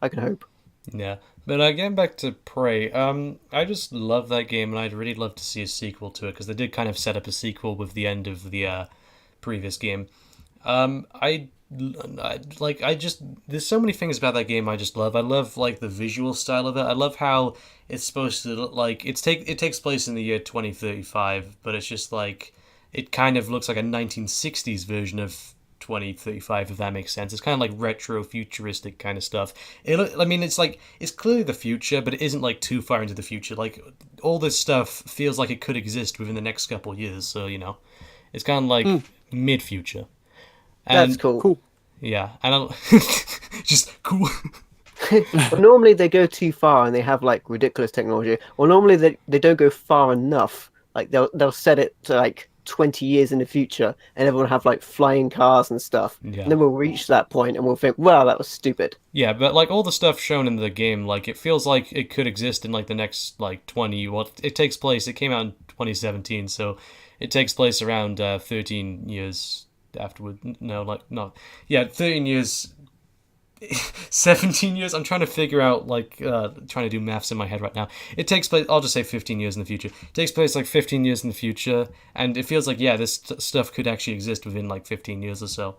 I can hope. yeah. But getting back to Prey, I just love that game, and I'd really love to see a sequel to it because they did kind of set up a sequel with the end of the previous game. I just there's so many things about that game I just love. I love like the visual style of it. I love how it's supposed to look like it takes place in the year 2035, but it's just like it kind of looks like a 1960s version of 2035, if that makes sense. It's kind of like retro futuristic kind of stuff. I mean, it's clearly the future, but it isn't like too far into the future. Like all this stuff feels like it could exist within the next couple of years. So it's kind of like Hmm, mid future. That's And cool. cool. yeah, and I just cool. But normally they go too far and they have like ridiculous technology. Or normally they don't go far enough. Like they'll set it to like 20 years in the future and everyone will have like flying cars and stuff. And Yeah, then we'll reach that point and we'll think, wow, that was stupid. yeah, but like all the stuff shown in the game, like it feels like it could exist in like the next like 20. Well, it takes place. It came out in 2017, so it takes place around 13 years afterward. No, like not. Yeah, 13 years 17 years. I'm trying to figure out like trying to do maths in my head right now. It takes place, I'll just say 15 years in the future. It takes place like 15 years in the future, and it feels like, yeah, this stuff could actually exist within like 15 years or so.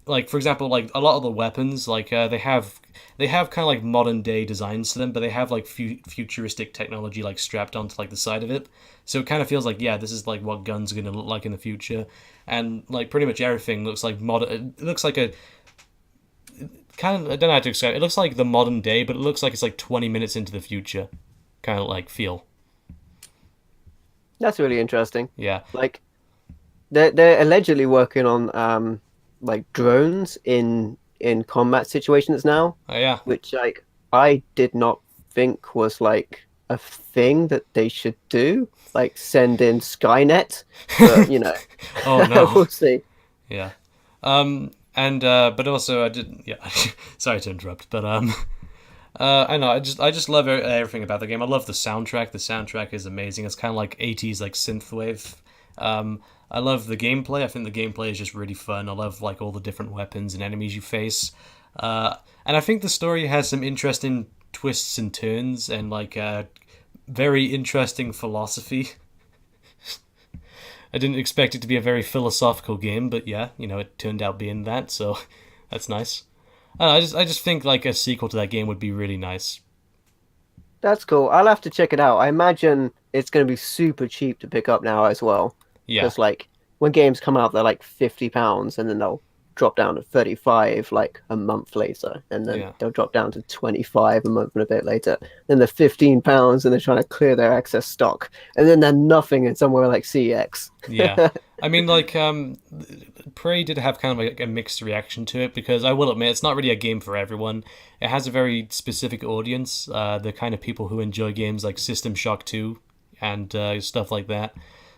Like for example, like a lot of the weapons, like they have kind of like modern day designs to them, but they have like futuristic technology like strapped onto like the side of it. So it kind of feels like, yeah, this is like what guns are going to look like in the future. And like pretty much everything looks like modern. It looks like a kind of, I don't know how to describe it. It looks like the modern day, but it looks like it's like 20 minutes into the future, kind of like feel. That's really interesting. Yeah. Like they're allegedly working on like drones in combat situations now, Oh yeah. which like I did not think was like a thing that they should do, like send in Skynet, but Oh no. we'll see. Yeah. And but also I didn't. Yeah. Sorry to interrupt, but I know. I just love everything about the game. I love the soundtrack. The soundtrack is amazing. It's kind of like 80s like synthwave. I love the gameplay. I think the gameplay is just really fun. I love like all the different weapons and enemies you face. And I think the story has some interesting twists and turns and like very interesting philosophy. I didn't expect it to be a very philosophical game, but yeah, it turned out being that, so that's nice. I just think like a sequel to that game would be really nice. That's cool. I'll have to check it out. I imagine it's going to be super cheap to pick up now as well, Yeah, because like when games come out, they're like £50, and then they'll drop down to 35 like a month later, and then yeah, they'll drop down to 25 a month and a bit later. Then they're £15, and they're trying to clear their excess stock, and then they're nothing in somewhere like CX. yeah. I mean, like, Prey did have kind of like a mixed reaction to it because I will admit it's not really a game for everyone. It has a very specific audience, the kind of people who enjoy games like System Shock 2 and stuff like that.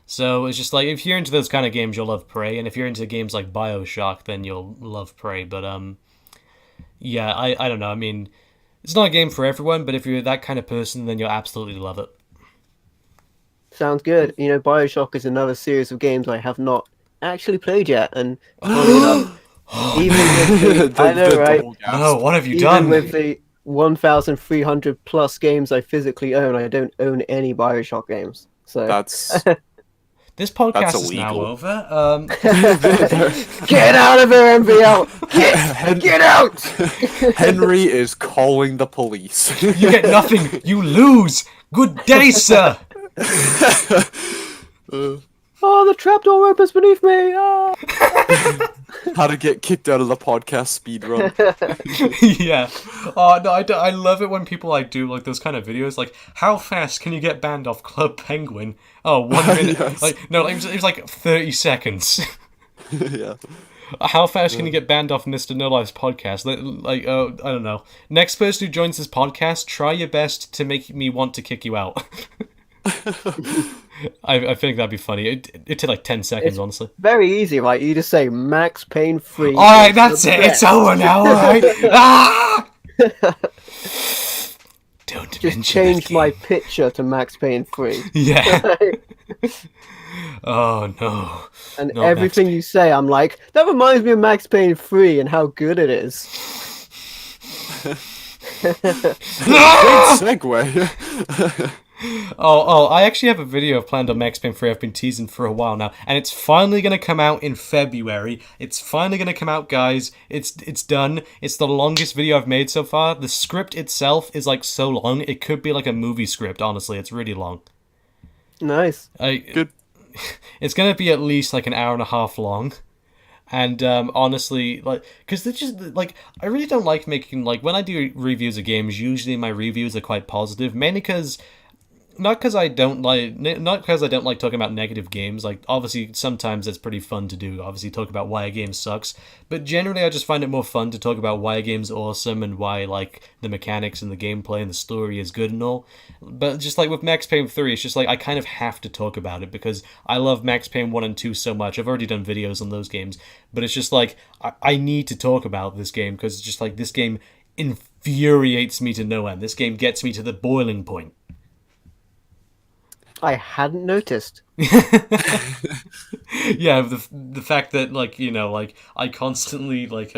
So it's just like if you're into those kind of games, you'll love Prey, and if you're into games like BioShock, then you'll love Prey. But yeah, I don't know. I mean, it's not a game for everyone, but if you're that kind of person, then you'll absolutely love it. Sounds good. BioShock is another series of games I have not actually played yet, and funny enough, even with the, I know, The right? whole No, gasp. what have you Even done? with the 1,300 plus games I physically own, I don't own any BioShock games. So That's This podcast is now illegal. over. Get out of here, MVL! Get out! Henry is calling the police. You get nothing. You lose. Good day, sir. Oh, the trapdoor opens beneath me! Ah! How to get kicked out of the podcast speedrun. Yeah. Oh no, I love it when people like do like those kind of videos. Like, how fast can you get banned off Club Penguin? Oh, 1 minute. Yes. Like, no, it was like 30 seconds. Yeah. How fast can you get banned off Mr. No Life's podcast? Like, I don't know. Next person who joins this podcast, try your best to make me want to kick you out. I think that'd be funny. It took like 10 seconds, honestly. Very easy, right? You just say Max Payne 3. Alright, that's it. It's over now, alright? Ah! Don't Just mention change that my game. picture to Max Payne 3. Yeah. Oh, no. And Not everything Max you say, I'm like, that reminds me of Max Payne 3 and how good it is. Ah! Segue. Oh, I actually have a video planned on Max Payne 3 I've been teasing for a while now, and it's finally going to come out in February. It's finally going to come out, guys. It's done. It's the longest video I've made so far. The script itself is like so long, it could be like a movie script, honestly. It's really long. Nice. Good. It's going to be at least like an hour and a half long. And honestly, like, because they're just like, I really don't like making, like, when I do reviews of games, usually my reviews are quite positive, mainly because not because I don't like talking about negative games. Like, obviously sometimes it's pretty fun to do, obviously talk about why a game sucks, but generally I just find it more fun to talk about why a game's awesome and why, like, the mechanics and the gameplay and the story is good and all. But just like with Max Payne 3, it's just like I kind of have to talk about it because I love Max Payne 1 and 2 so much. I've already done videos on those games, but it's just like I need to talk about this game because it's just like this game infuriates me to no end. This game gets me to the boiling point. I hadn't noticed. Yeah, the fact that, like, you know, like, I constantly, like,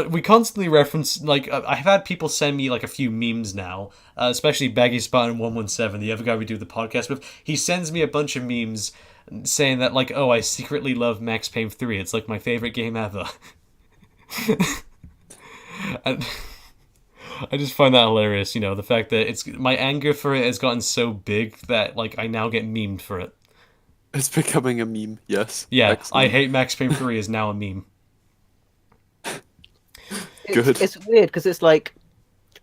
we constantly reference, like, I've had people send me, like, a few memes now, especially Baggy Spartan 117, the other guy we do the podcast with. He sends me a bunch of memes saying that, like, oh, I secretly love Max Payne 3. It's, like, my favorite game ever. And I just find that hilarious, you know, the fact that it's my anger for it has gotten so big that, like, I now get memed for it. It's becoming a meme, yes. Yeah, Excellent. I hate Max Payne 3 is now a meme. Good. It's weird because it's like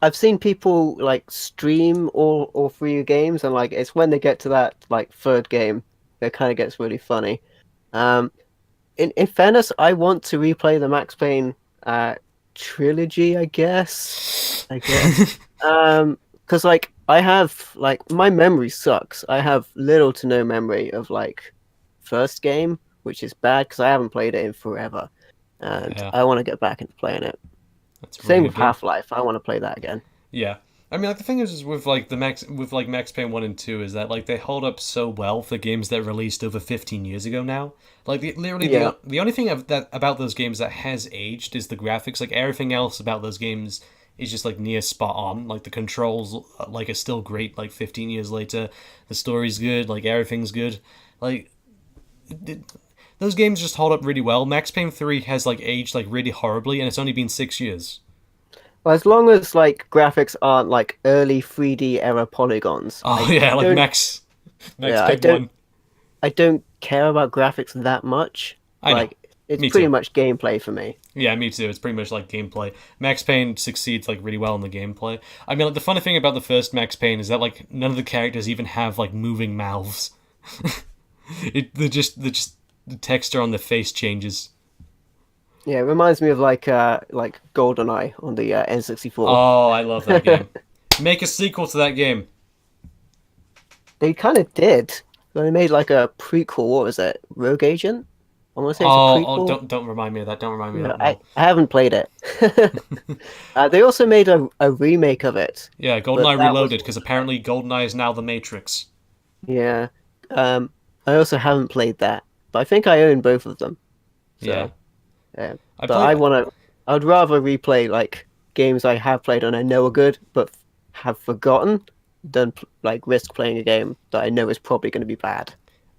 I've seen people like stream all three games, and like it's when they get to that like third game it kind of gets really funny. In fairness, I want to replay the Max Payne trilogy, I guess. Because like I have like my memory sucks. I have little to no memory of like first game, which is bad because I haven't played it in forever, and Yeah. I want to get back into playing it. That's a Same really with good game. Half-Life. I want to play that again. Yeah. I mean, like, the thing is with like Max Payne 1 and 2 is that, like, they hold up so well for games that released over 15 years ago now. Like, Yeah. the only thing about those games that has aged is the graphics. Like, everything else about those games is just, like, near spot on. Like, the controls, like, are still great, like, 15 years later. The story's good, like, everything's good. Like, those games just hold up really well. Max Payne 3 has, like, aged, like, really horribly, and it's only been 6 years. Well, as long as like graphics aren't like early 3D era polygons. Oh, yeah, like don't- Max Yeah, I Payne don't- 1. I don't care about graphics that much. I know. Like it's Me pretty too. much gameplay for me. Yeah, me too. It's pretty much like gameplay. Max Payne succeeds like really well in the gameplay. I mean, like, the funny thing about the first Max Payne is that, like, none of the characters even have like moving mouths. They're just the texture on their face changes. Yeah, it reminds me of like GoldenEye on the N64. Oh, I love that game. Make a sequel to that game. They kind of did. They made like a prequel. What was it? Rogue Agent? I want to say it's a Oh, prequel. don't remind me of that. Don't remind me Yeah, of that. I haven't played it. They also made a remake of it. Yeah, but GoldenEye that Reloaded, was- because apparently GoldenEye is now the Matrix. Yeah. I also haven't played that, but I think I own both of them. So, Yeah. yeah. I But I'd rather replay like games I have played and I know are good, but have forgotten, than like risk playing a game that I know is probably going to be bad.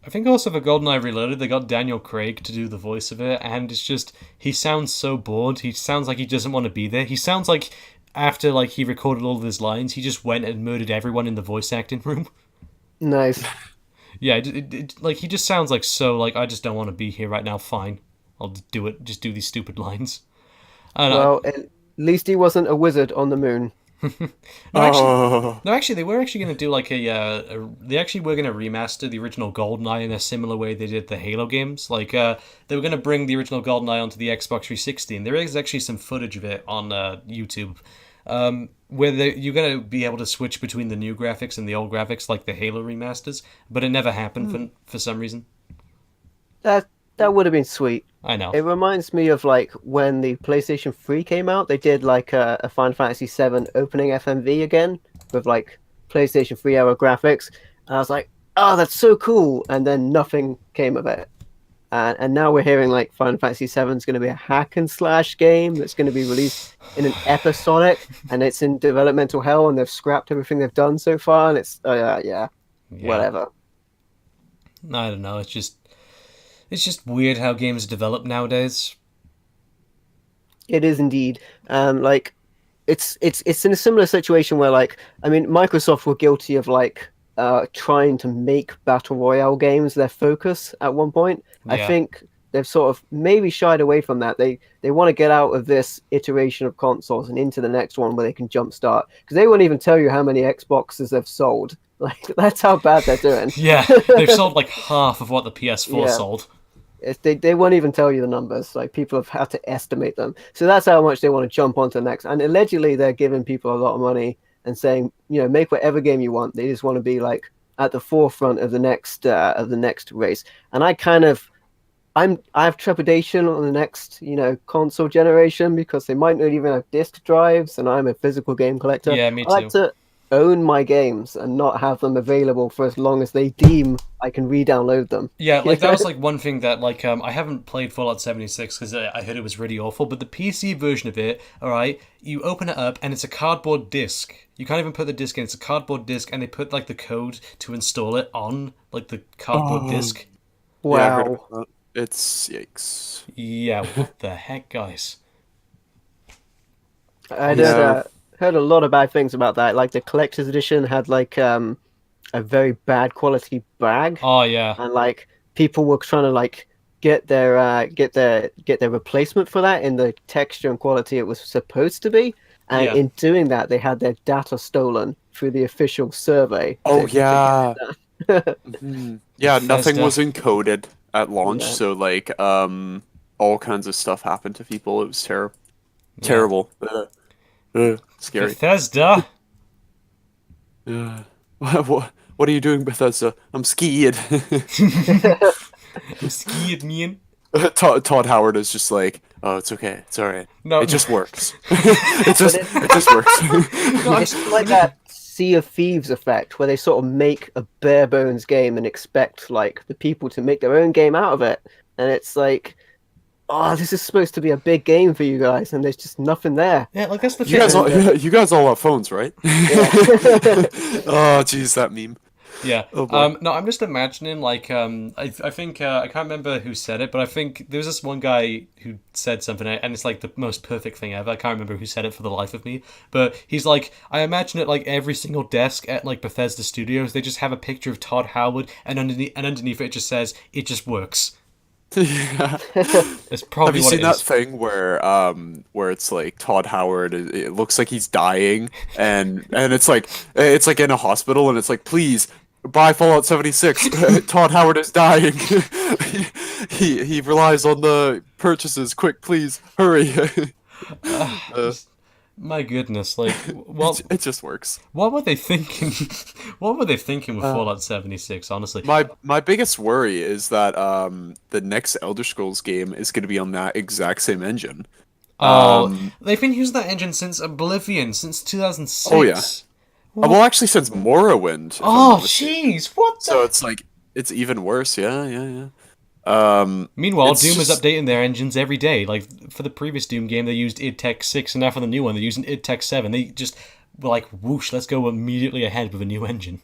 I think also for GoldenEye Reloaded, they got Daniel Craig to do the voice of it, and it's just he sounds so bored. He sounds like he doesn't want to be there. He sounds like after like he recorded all of his lines, he just went and murdered everyone in the voice acting room. Nice. Yeah, like he just sounds like so like I just don't want to be here right now. Fine, I'll just do it. Just do these stupid lines. I don't Well, know. at least he wasn't a wizard on the moon. No, actually, Oh, no, actually, they were actually going to do like they actually were going to remaster the original GoldenEye in a similar way they did the Halo games. Like, they were going to bring the original GoldenEye onto the Xbox 360, and there is actually some footage of it on YouTube, where you're going to be able to switch between the new graphics and the old graphics, like the Halo remasters. But it never happened for some reason. That that would have been sweet. I know. It reminds me of like when the PlayStation 3 came out, they did like a Final Fantasy 7 opening FMV again with like PlayStation 3 era graphics. And I was like, oh, that's so cool. And then nothing came of it. And now we're hearing like Final Fantasy 7 is going to be a hack and slash game that's going to be released in an episodic, and it's in developmental hell, and they've scrapped everything they've done so far. And it's, yeah, Yeah. whatever. I don't know. It's just weird how games develop nowadays. It is indeed. Like it's in a similar situation where like I mean Microsoft were guilty of like trying to make battle royale games their focus at one point. I Yeah. think they've sort of maybe shied away from that. They want to get out of this iteration of consoles and into the next one where they can jumpstart because they won't even tell you how many Xboxes they've sold. Like that's how bad they're doing. Yeah, they've sold like half of what the PS4 Yeah. sold. They won't even tell you the numbers. Like people have had to estimate them. So that's how much they want to jump onto the next. And allegedly, they're giving people a lot of money and saying, make whatever game you want. They just want to be like at the forefront of the next race. And I have trepidation on the next console generation because they might not even have disc drives, and I'm a physical game collector. Yeah, me I like too. to own my games and not have them available for as long as they deem I can re-download them. Yeah, like that was like one thing that like I haven't played Fallout 76 because I heard it was really awful. But the PC version of it, all right, you open it up and it's a cardboard disc. You can't even put the disc in; it's a cardboard disc, and they put like the code to install it on like the cardboard Oh. disc. yeah, I heard Wow. about that. It's yikes. Yeah, what the heck, guys? I Yeah. heard a lot of bad things about that. Like the collector's edition had like a very bad quality bag, Oh yeah, and like people were trying to like get their replacement for that in the texture and quality it was supposed to be. And yeah, in doing that, they had their data stolen through the official survey. Oh to get yeah. it done. Yeah, nothing Bethesda. was encoded at launch, Yeah. so like all kinds of stuff happened to people. It was terrible. Yeah. Terrible. Scary. Bethesda. Uh, what are you doing, Bethesda? I'm skied. I'm scared, man. Todd Howard is just like, oh, it's okay, it's all right. No, It just works. It just works. It's like that Sea of Thieves effect where they sort of make a bare bones game and expect like the people to make their own game out of it. And it's like, oh, this is supposed to be a big game for you guys, and there's just nothing there. Yeah, like that's the You thing. you guys all have phones, right? Yeah. Oh, jeez, that meme. Yeah. Oh, boy. No, I'm just imagining like I think I can't remember who said it, but I think there was this one guy who said something, and it's like the most perfect thing ever. I can't remember who said it for the life of me, but he's like, I imagine it like every single desk at like Bethesda Studios, they just have a picture of Todd Howard, and underneath it just says it just works. Yeah. It's probably Have you what seen it that is. thing where it's like Todd Howard? It looks like he's dying, and it's like in a hospital, and it's like, please buy Fallout 76. Todd Howard is dying. he relies on the purchases. Quick, please hurry. My goodness, like what It just works. what were they thinking? What were they thinking with Fallout 76? Honestly, My biggest worry is that the next Elder Scrolls game is going to be on that exact same engine. they've been using that engine since Oblivion, since 2006. Oh, yeah. Well, actually, since Morrowind. if I'm Oh, not mistaken. jeez, what the? So it's like it's even worse. Yeah. Meanwhile, it's Doom is just- updating their engines every day. Like for the previous Doom game, they used id Tech 6, and now for the new one, they're using id Tech 7. They just were like, whoosh, let's go immediately ahead with a new engine.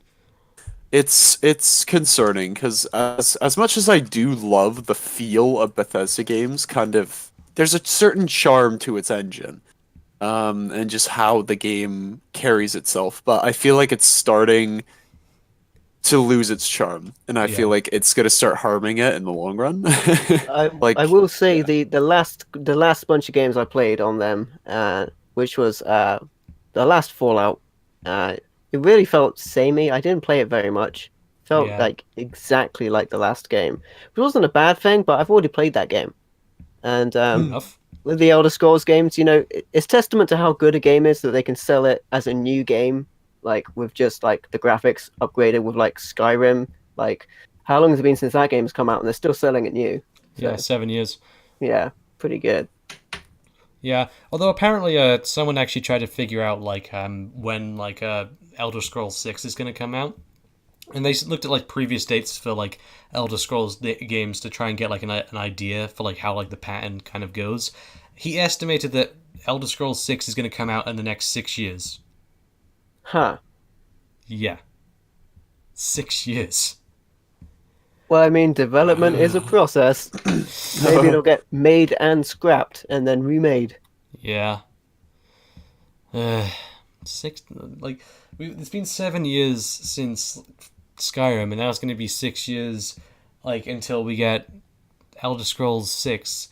It's concerning because as much as I do love the feel of Bethesda games, kind of there's a certain charm to its engine, and just how the game carries itself. But I feel like it's starting to lose its charm, and I feel Yeah. like it's gonna start harming it in the long run. I Like, will say yeah, the last bunch of games I played on them, which was the last Fallout, uh, it really felt samey. I didn't play it very much. Felt Yeah. like exactly like the last game. It wasn't a bad thing, but I've already played that game. And Fair enough. with the Elder Scrolls games, it's testament to how good a game is that they can sell it as a new game, like with just like the graphics upgraded with like Skyrim. Like, how long has it been since that game's come out, and they're still selling it new? Yeah, So 7 years. yeah, pretty good. Yeah, although apparently, someone actually tried to figure out like when like Elder Scrolls 6 is going to come out, and they looked at like previous dates for like Elder Scrolls games to try and get like an idea for like how like the pattern kind of goes. He estimated that Elder Scrolls 6 is going to come out in the next 6 years. Huh. Yeah, 6 years. Well, I mean, development is a process. Maybe it'll get made and scrapped and then remade. Yeah. Uh, six like it's been 7 years since Skyrim, and now it's going to be 6 years like until we get Elder Scrolls 6.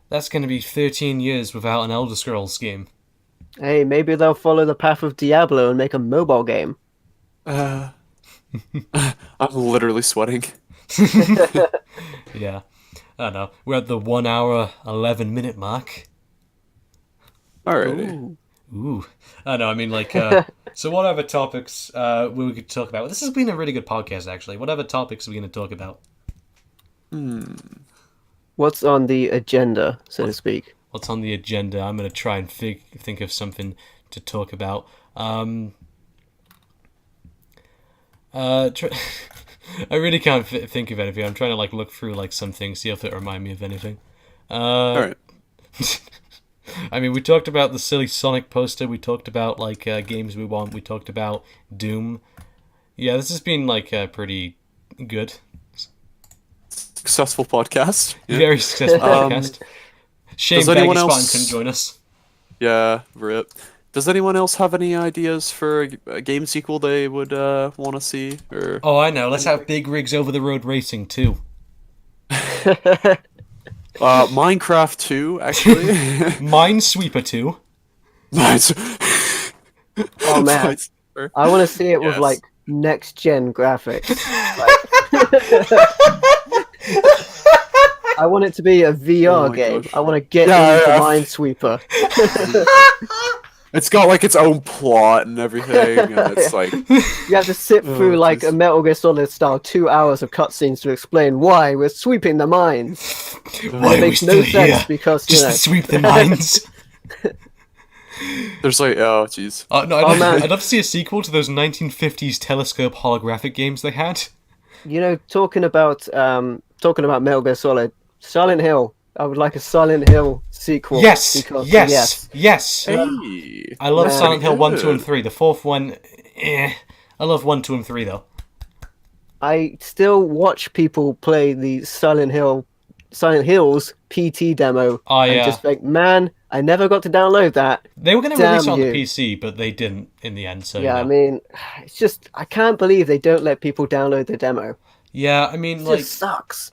That's going to be 13 years without an Elder Scrolls game. Hey, maybe they'll follow the path of Diablo and make a mobile game. uh, I'm literally sweating. Yeah. I don't know. We're at the 1 hour 11 minute mark. Alrighty. Ooh. Ooh. I know, I mean like so what other topics we could talk about? This has been a really good podcast actually. What other topics are we going to talk about? Hmm. What's on the agenda, so to speak? What's on the agenda? I'm going to try and think of something to talk about. Tr- I really can't think of anything. I'm trying to like look through like some things, see if it remind me of anything. All right. I mean, we talked about the silly Sonic poster. We talked about like games we want. We talked about Doom. Yeah, this has been like pretty good. Successful podcast. Yeah. Very successful podcast. Shame does anyone Baggy Spine else- couldn't join us. Yeah, rip. Does anyone else have any ideas for a game sequel they would want to see? Or Oh, I know. Let's have Big Rigs Over the Road Racing too. Minecraft 2, actually. Minesweeper 2. Nice. Oh man, Minesweeper. I want to see it with Yes. like next gen graphics. I want it to be a VR Oh my game. gosh. I want to get Yeah, into yeah. Minesweeper. It's got like its own plot and everything, and it's like You have to sit through like a jeez. Metal Gear Solid style 2 hours of cutscenes to explain why we're sweeping the mines. Why It are we makes still no here? sense because Just to sweep the mines. there's like oh jeez. No, Oh, man. I'd love to see a sequel to those 1950s telescope holographic games they had. talking about Metal Gear Solid, Silent Hill. I would like a Silent Hill sequel. Yes, because, yes. Hey. I love Man. Silent Hill 1, 2, and Good. 3. The fourth one, I love 1, 2, and 3 though. I still watch people play the Silent Hills PT demo, Oh, and yeah. just think, man, I never got to download that. They were going to Damn release it on you. the PC, but they didn't in the end. So Yeah, I yeah. mean, it's just I can't believe they don't let people download the demo. Yeah, I mean, It like, just sucks.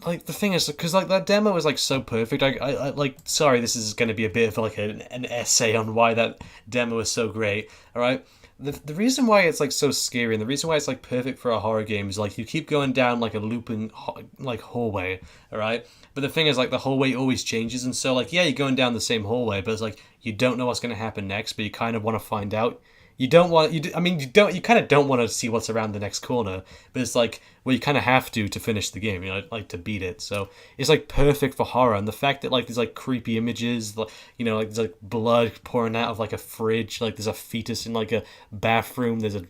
like the thing is, because like that demo is like so perfect. I like. Sorry, this is going to be a bit of like an essay on why that demo is so great. All right. The reason why it's like so scary and the reason why it's like perfect for a horror game is like you keep going down like a looping like hallway, all right. But the thing is like the hallway always changes, and so like yeah, you're going down the same hallway, but it's like you don't know what's going to happen next, but you kind of want to find out. You don't want you. I mean, you kind of don't want to see what's around the next corner, but it's like well, you kind of have to finish the game, like to beat it. So it's like perfect for horror, and the fact that like there's like creepy images, like like there's like blood pouring out of like a fridge, like there's a fetus in like a bathroom, there's a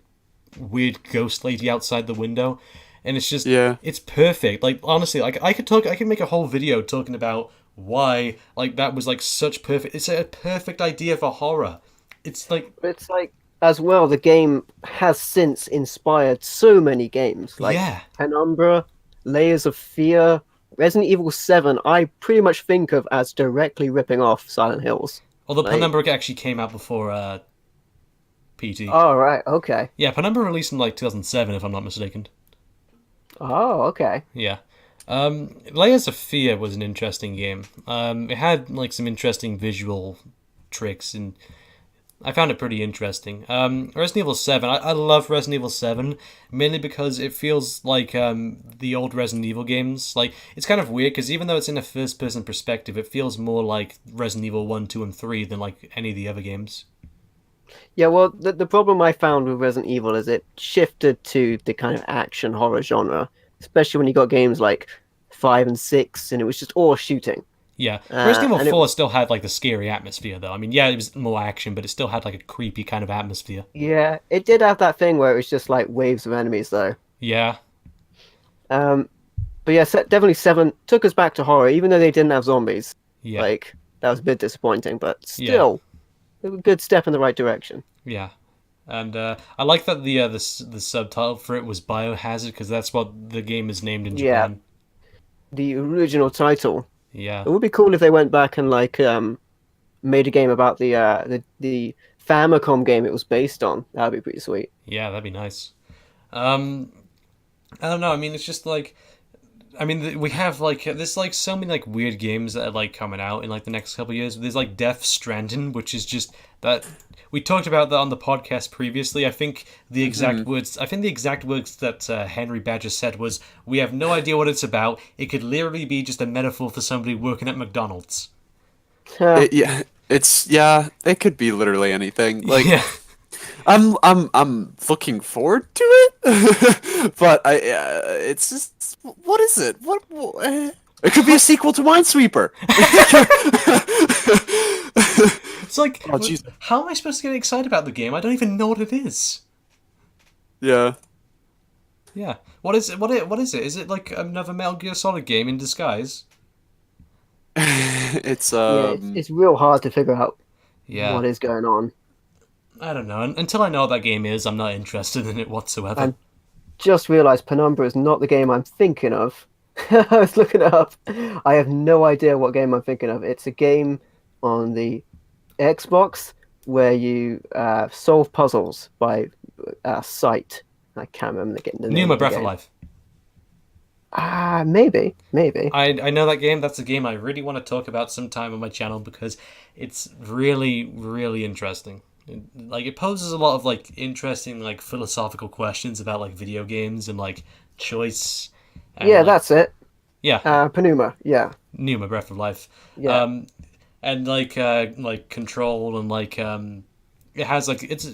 weird ghost lady outside the window, and it's just Yeah. it's perfect. Like honestly, like I could make a whole video talking about why like that was like such perfect. It's a perfect idea for horror. It's like It's like as well, the game has since inspired so many games like Yeah. Penumbra, Layers of Fear, Resident Evil 7. I pretty much think of as directly ripping off Silent Hills. Although Like, Penumbra actually came out before PT. oh, right, okay. Yeah, Penumbra released in like 2007, if I'm not mistaken. Oh, okay. Yeah. Layers of Fear was an interesting game. It had like some interesting visual tricks, and I found it pretty interesting. Resident Evil 7, I love Resident Evil 7, mainly because it feels like the old Resident Evil games. Like, it's kind of weird, because even though it's in a first-person perspective, it feels more like Resident Evil 1, 2, and 3 than like any of the other games. Yeah, well, the problem I found with Resident Evil is it shifted to the kind of action horror genre, especially when you got games like 5 and 6, and it was just all shooting. Yeah. Resident Evil And it 4 still had like the scary atmosphere, though. I mean, yeah, it was more action, but it still had like a creepy kind of atmosphere. Yeah, it did have that thing where it was just like waves of enemies, though. Yeah. Um, but yeah, definitely 7 took us back to horror, even though they didn't have zombies. Yeah. Like, that was a bit disappointing, but Yeah. still, it was a good step in the right direction. Yeah. And I like that the subtitle for it was Biohazard, because that's what the game is named in Yeah, Japan. the original title. Yeah. It would be cool if they went back and like made a game about the Famicom game it was based on. That'd be pretty sweet. Yeah, that'd be nice. Um, I don't know. I mean, it's just like I mean, we have like there's like so many like weird games that are like coming out in like the next couple of years. There's like Death Stranding, which is just that we talked about that on the podcast previously. I think the exact words. I think the exact words that Henry Badger said was, "We have no idea what it's about. It could literally be just a metaphor for somebody working at McDonald's." Yeah, yeah, it could be literally anything. Like Yeah, I'm looking forward to it, but it's just what is it? It could be a sequel to Minesweeper. it's like, Oh jeez. how am I supposed to get excited about the game? I don't even know what it is. Yeah. Yeah, what is it? What is it? Is it like another Metal Gear Solid game in disguise? It's Yeah, it's real hard to figure out Yeah. what is going on. I don't know. Until I know what that game is, I'm not interested in it whatsoever. I'm just realized Penumbra is not the game I'm thinking of. I was looking it up. I have no idea what game I'm thinking of. It's a game on the Xbox where you solve puzzles by sight. I can't remember getting the name Numa of the Breath of game. Life. Maybe. I know that game. That's a game I really want to talk about sometime on my channel because it's really, really interesting. Like, it poses a lot of like interesting like philosophical questions about like video games and like choice and Yeah, like that's it. yeah, Penuma. Yeah, Numa Breath of Life. yeah. And like control and like it has like it's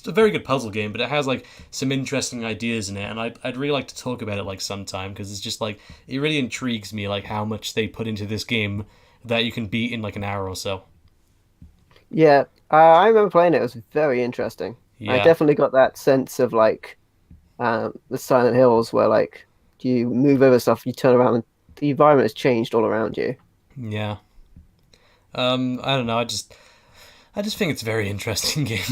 a very good puzzle game, but it has like some interesting ideas in it, and I'd really like to talk about it like sometime because it's just like it really intrigues me like how much they put into this game that you can beat in like an hour or so. Yeah, I remember playing it. It was very interesting. I Yeah, definitely got that sense of like the Silent Hills, where like you move over stuff, you turn around, and the environment has changed all around you. yeah. I don't know. I just think it's a very interesting game.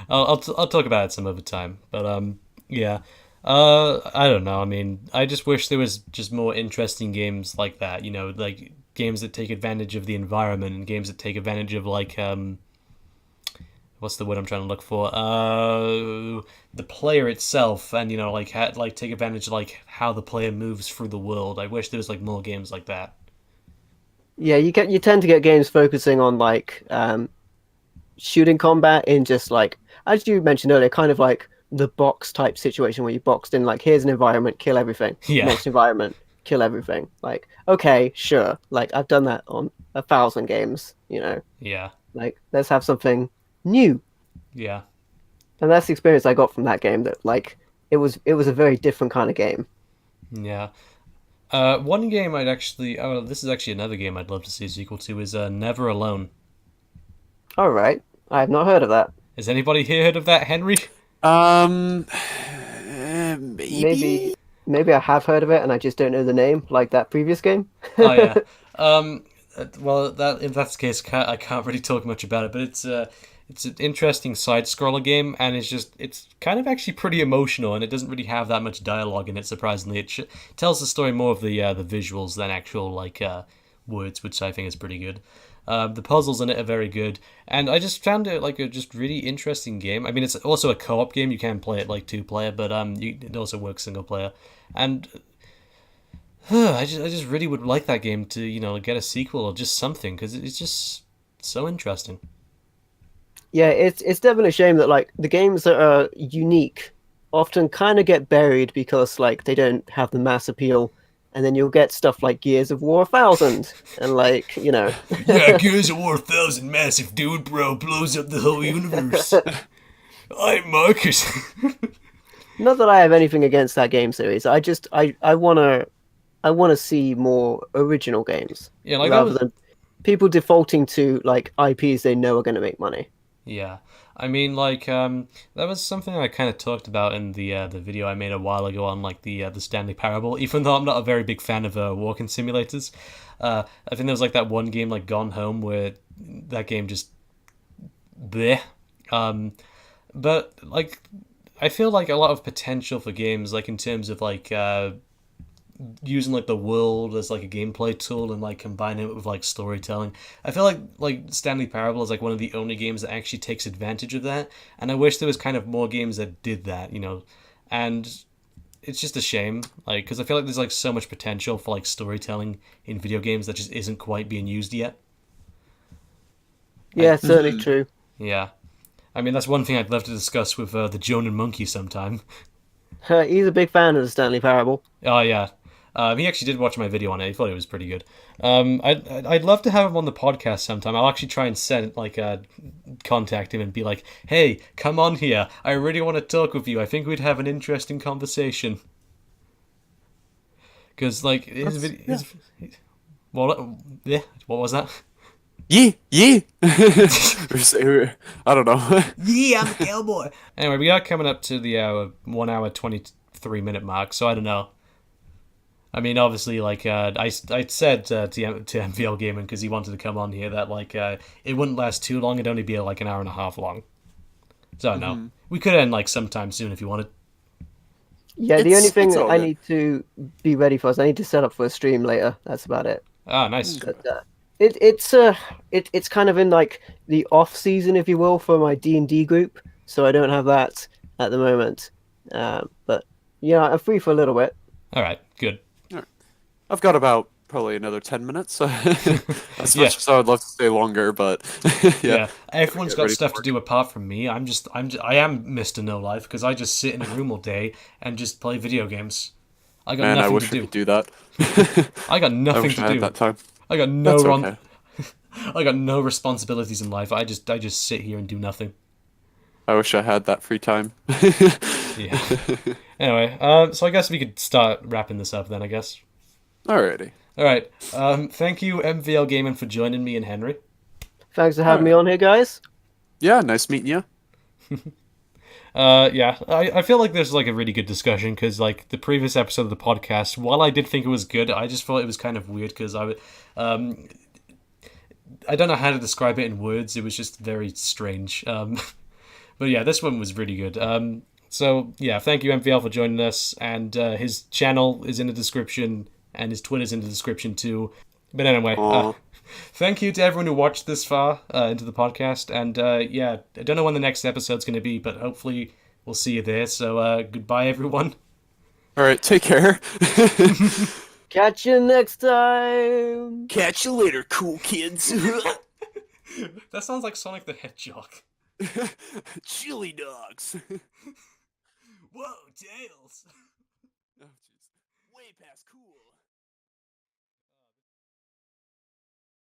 I'll talk about it some other time, but yeah. I don't know. I mean, I just wish there was just more interesting games like that. You know, like games that take advantage of the environment and games that take advantage of like what's the word I'm trying to look for? The player itself, and you know, like like take advantage of like how the player moves through the world. I wish there was like more games like that. Yeah, you tend to get games focusing on like shooting combat in just like, as you mentioned earlier, kind of like the box type situation where you boxed in like, here's an environment, kill everything. Yeah, Next environment, kill everything. Like, okay, sure. Like I've done that on 1,000 games, you know. yeah, Like let's have something new. yeah. And that's the experience I got from that game, that like it was a very different kind of game. Yeah. One game I'd actually, oh, this is actually another game I'd love to see a sequel to is Never Alone. All right. I have not heard of that. Has anybody here heard of that, Henry? um Maybe maybe maybe I have heard of it and I just don't know the name, like that previous game. Oh yeah. Well, that if that's the case, I can't really talk much about it. But It's an interesting side scroller game, and it's kind of actually pretty emotional, and it doesn't really have that much dialogue in it. Surprisingly, it tells the story more of the visuals than actual words, which I think is pretty good. The puzzles in it are very good, and I just found it like a just really interesting game. I mean, it's also a co-op game. You can play it like two player, but it also works single player. And I just really would like that game to get a sequel or just something because it's just so interesting. Yeah, it's definitely a shame that like the games that are unique often kind of get buried because like they don't have the mass appeal, and then you'll get stuff like Gears of War 1000 and like Yeah, Gears of War 1000, massive dude, bro, blows up the whole universe. I'm Marcus. Not that I have anything against that game series. I wanna see more original games Yeah, like that rather was. than people defaulting to like IPs they know are going to make money. Yeah, I mean, that was something I kind of talked about in the video I made a while ago on like the Stanley Parable. Even though I'm not a very big fan of walking simulators, I think there was like that one game like Gone Home where that game just bleh. Um, but like I feel like a lot of potential for games like in terms of using like the world as like a gameplay tool and like combining it with like storytelling. I feel like Stanley Parable is like one of the only games that actually takes advantage of that, and I wish there was kind of more games that did that, and it's just a shame, like because I feel like there's like so much potential for like storytelling in video games that just isn't quite being used yet. I Yeah, certainly Mhm. true. Yeah, I mean that's one thing I'd love to discuss with the Jonan Monkey sometime. He's a big fan of the Stanley Parable. Oh yeah, he actually did watch my video on it. He thought it was pretty good. I'd love to have him on the podcast sometime. I'll actually try and send contact him and be like, "Hey, come on here. I really want to talk with you. I think we'd have an interesting conversation." Because like That's yeah. what yeah, what was that? Yeah, yeah. I don't know. Yeah, I'm a cowboy. Anyway, we are coming up to the 1 hour 23 minute mark, so I don't know. I mean, obviously, I said to MVL Gaming because he wanted to come on here that it wouldn't last too long. It'd only be like an hour and a half long. So no, Mhm. we could end like sometime soon if you wanted. Yeah, the only It's thing all I good. need to be ready for is I need to set up for a stream later. That's about it. Ah, nice. Okay. But it's kind of in like the off season, if you will, for my D&D group, so I don't have that at the moment. But yeah, I'm free for a little bit. All right, good. All right. I've got about probably another 10 minutes. As Yeah, much as I would love to stay longer, but yeah, yeah. gotta Everyone's get got ready for stuff to work. do apart from me. I am Mister No Life because I just sit in a room all day and just play video games. I got Man, I nothing to wish I do. could do that. I got I nothing wish to I had do. that time. I got no That's ron- okay. I got no responsibilities in life. I just sit here and do nothing. I wish I had that free time. Yeah. Anyway, so I guess we could start wrapping this up then. I guess. Alrighty. All right. Thank you, MVL Gaming, for joining me and Henry. Thanks for having me Alright. on here, guys. Yeah, nice meeting you. Yeah, I feel like there's like a really good discussion because like the previous episode of the podcast, while I did think it was good, I just thought it was kind of weird because um, I don't know how to describe it in words. It was just very strange. But yeah, this one was really good. So yeah, thank you MVL for joining us, and his channel is in the description, and his Twitter's in the description too. But anyway, Aw. thank you to everyone who watched this far into the podcast, and yeah, I don't know when the next episode's going to be, but hopefully we'll see you there. So goodbye, everyone. Alright, take care. Catch you next time. Catch you later, cool kids. That sounds like Sonic the Hedgehog. Chili dogs. Whoa, Tails! Oh, jeez. Way past cool.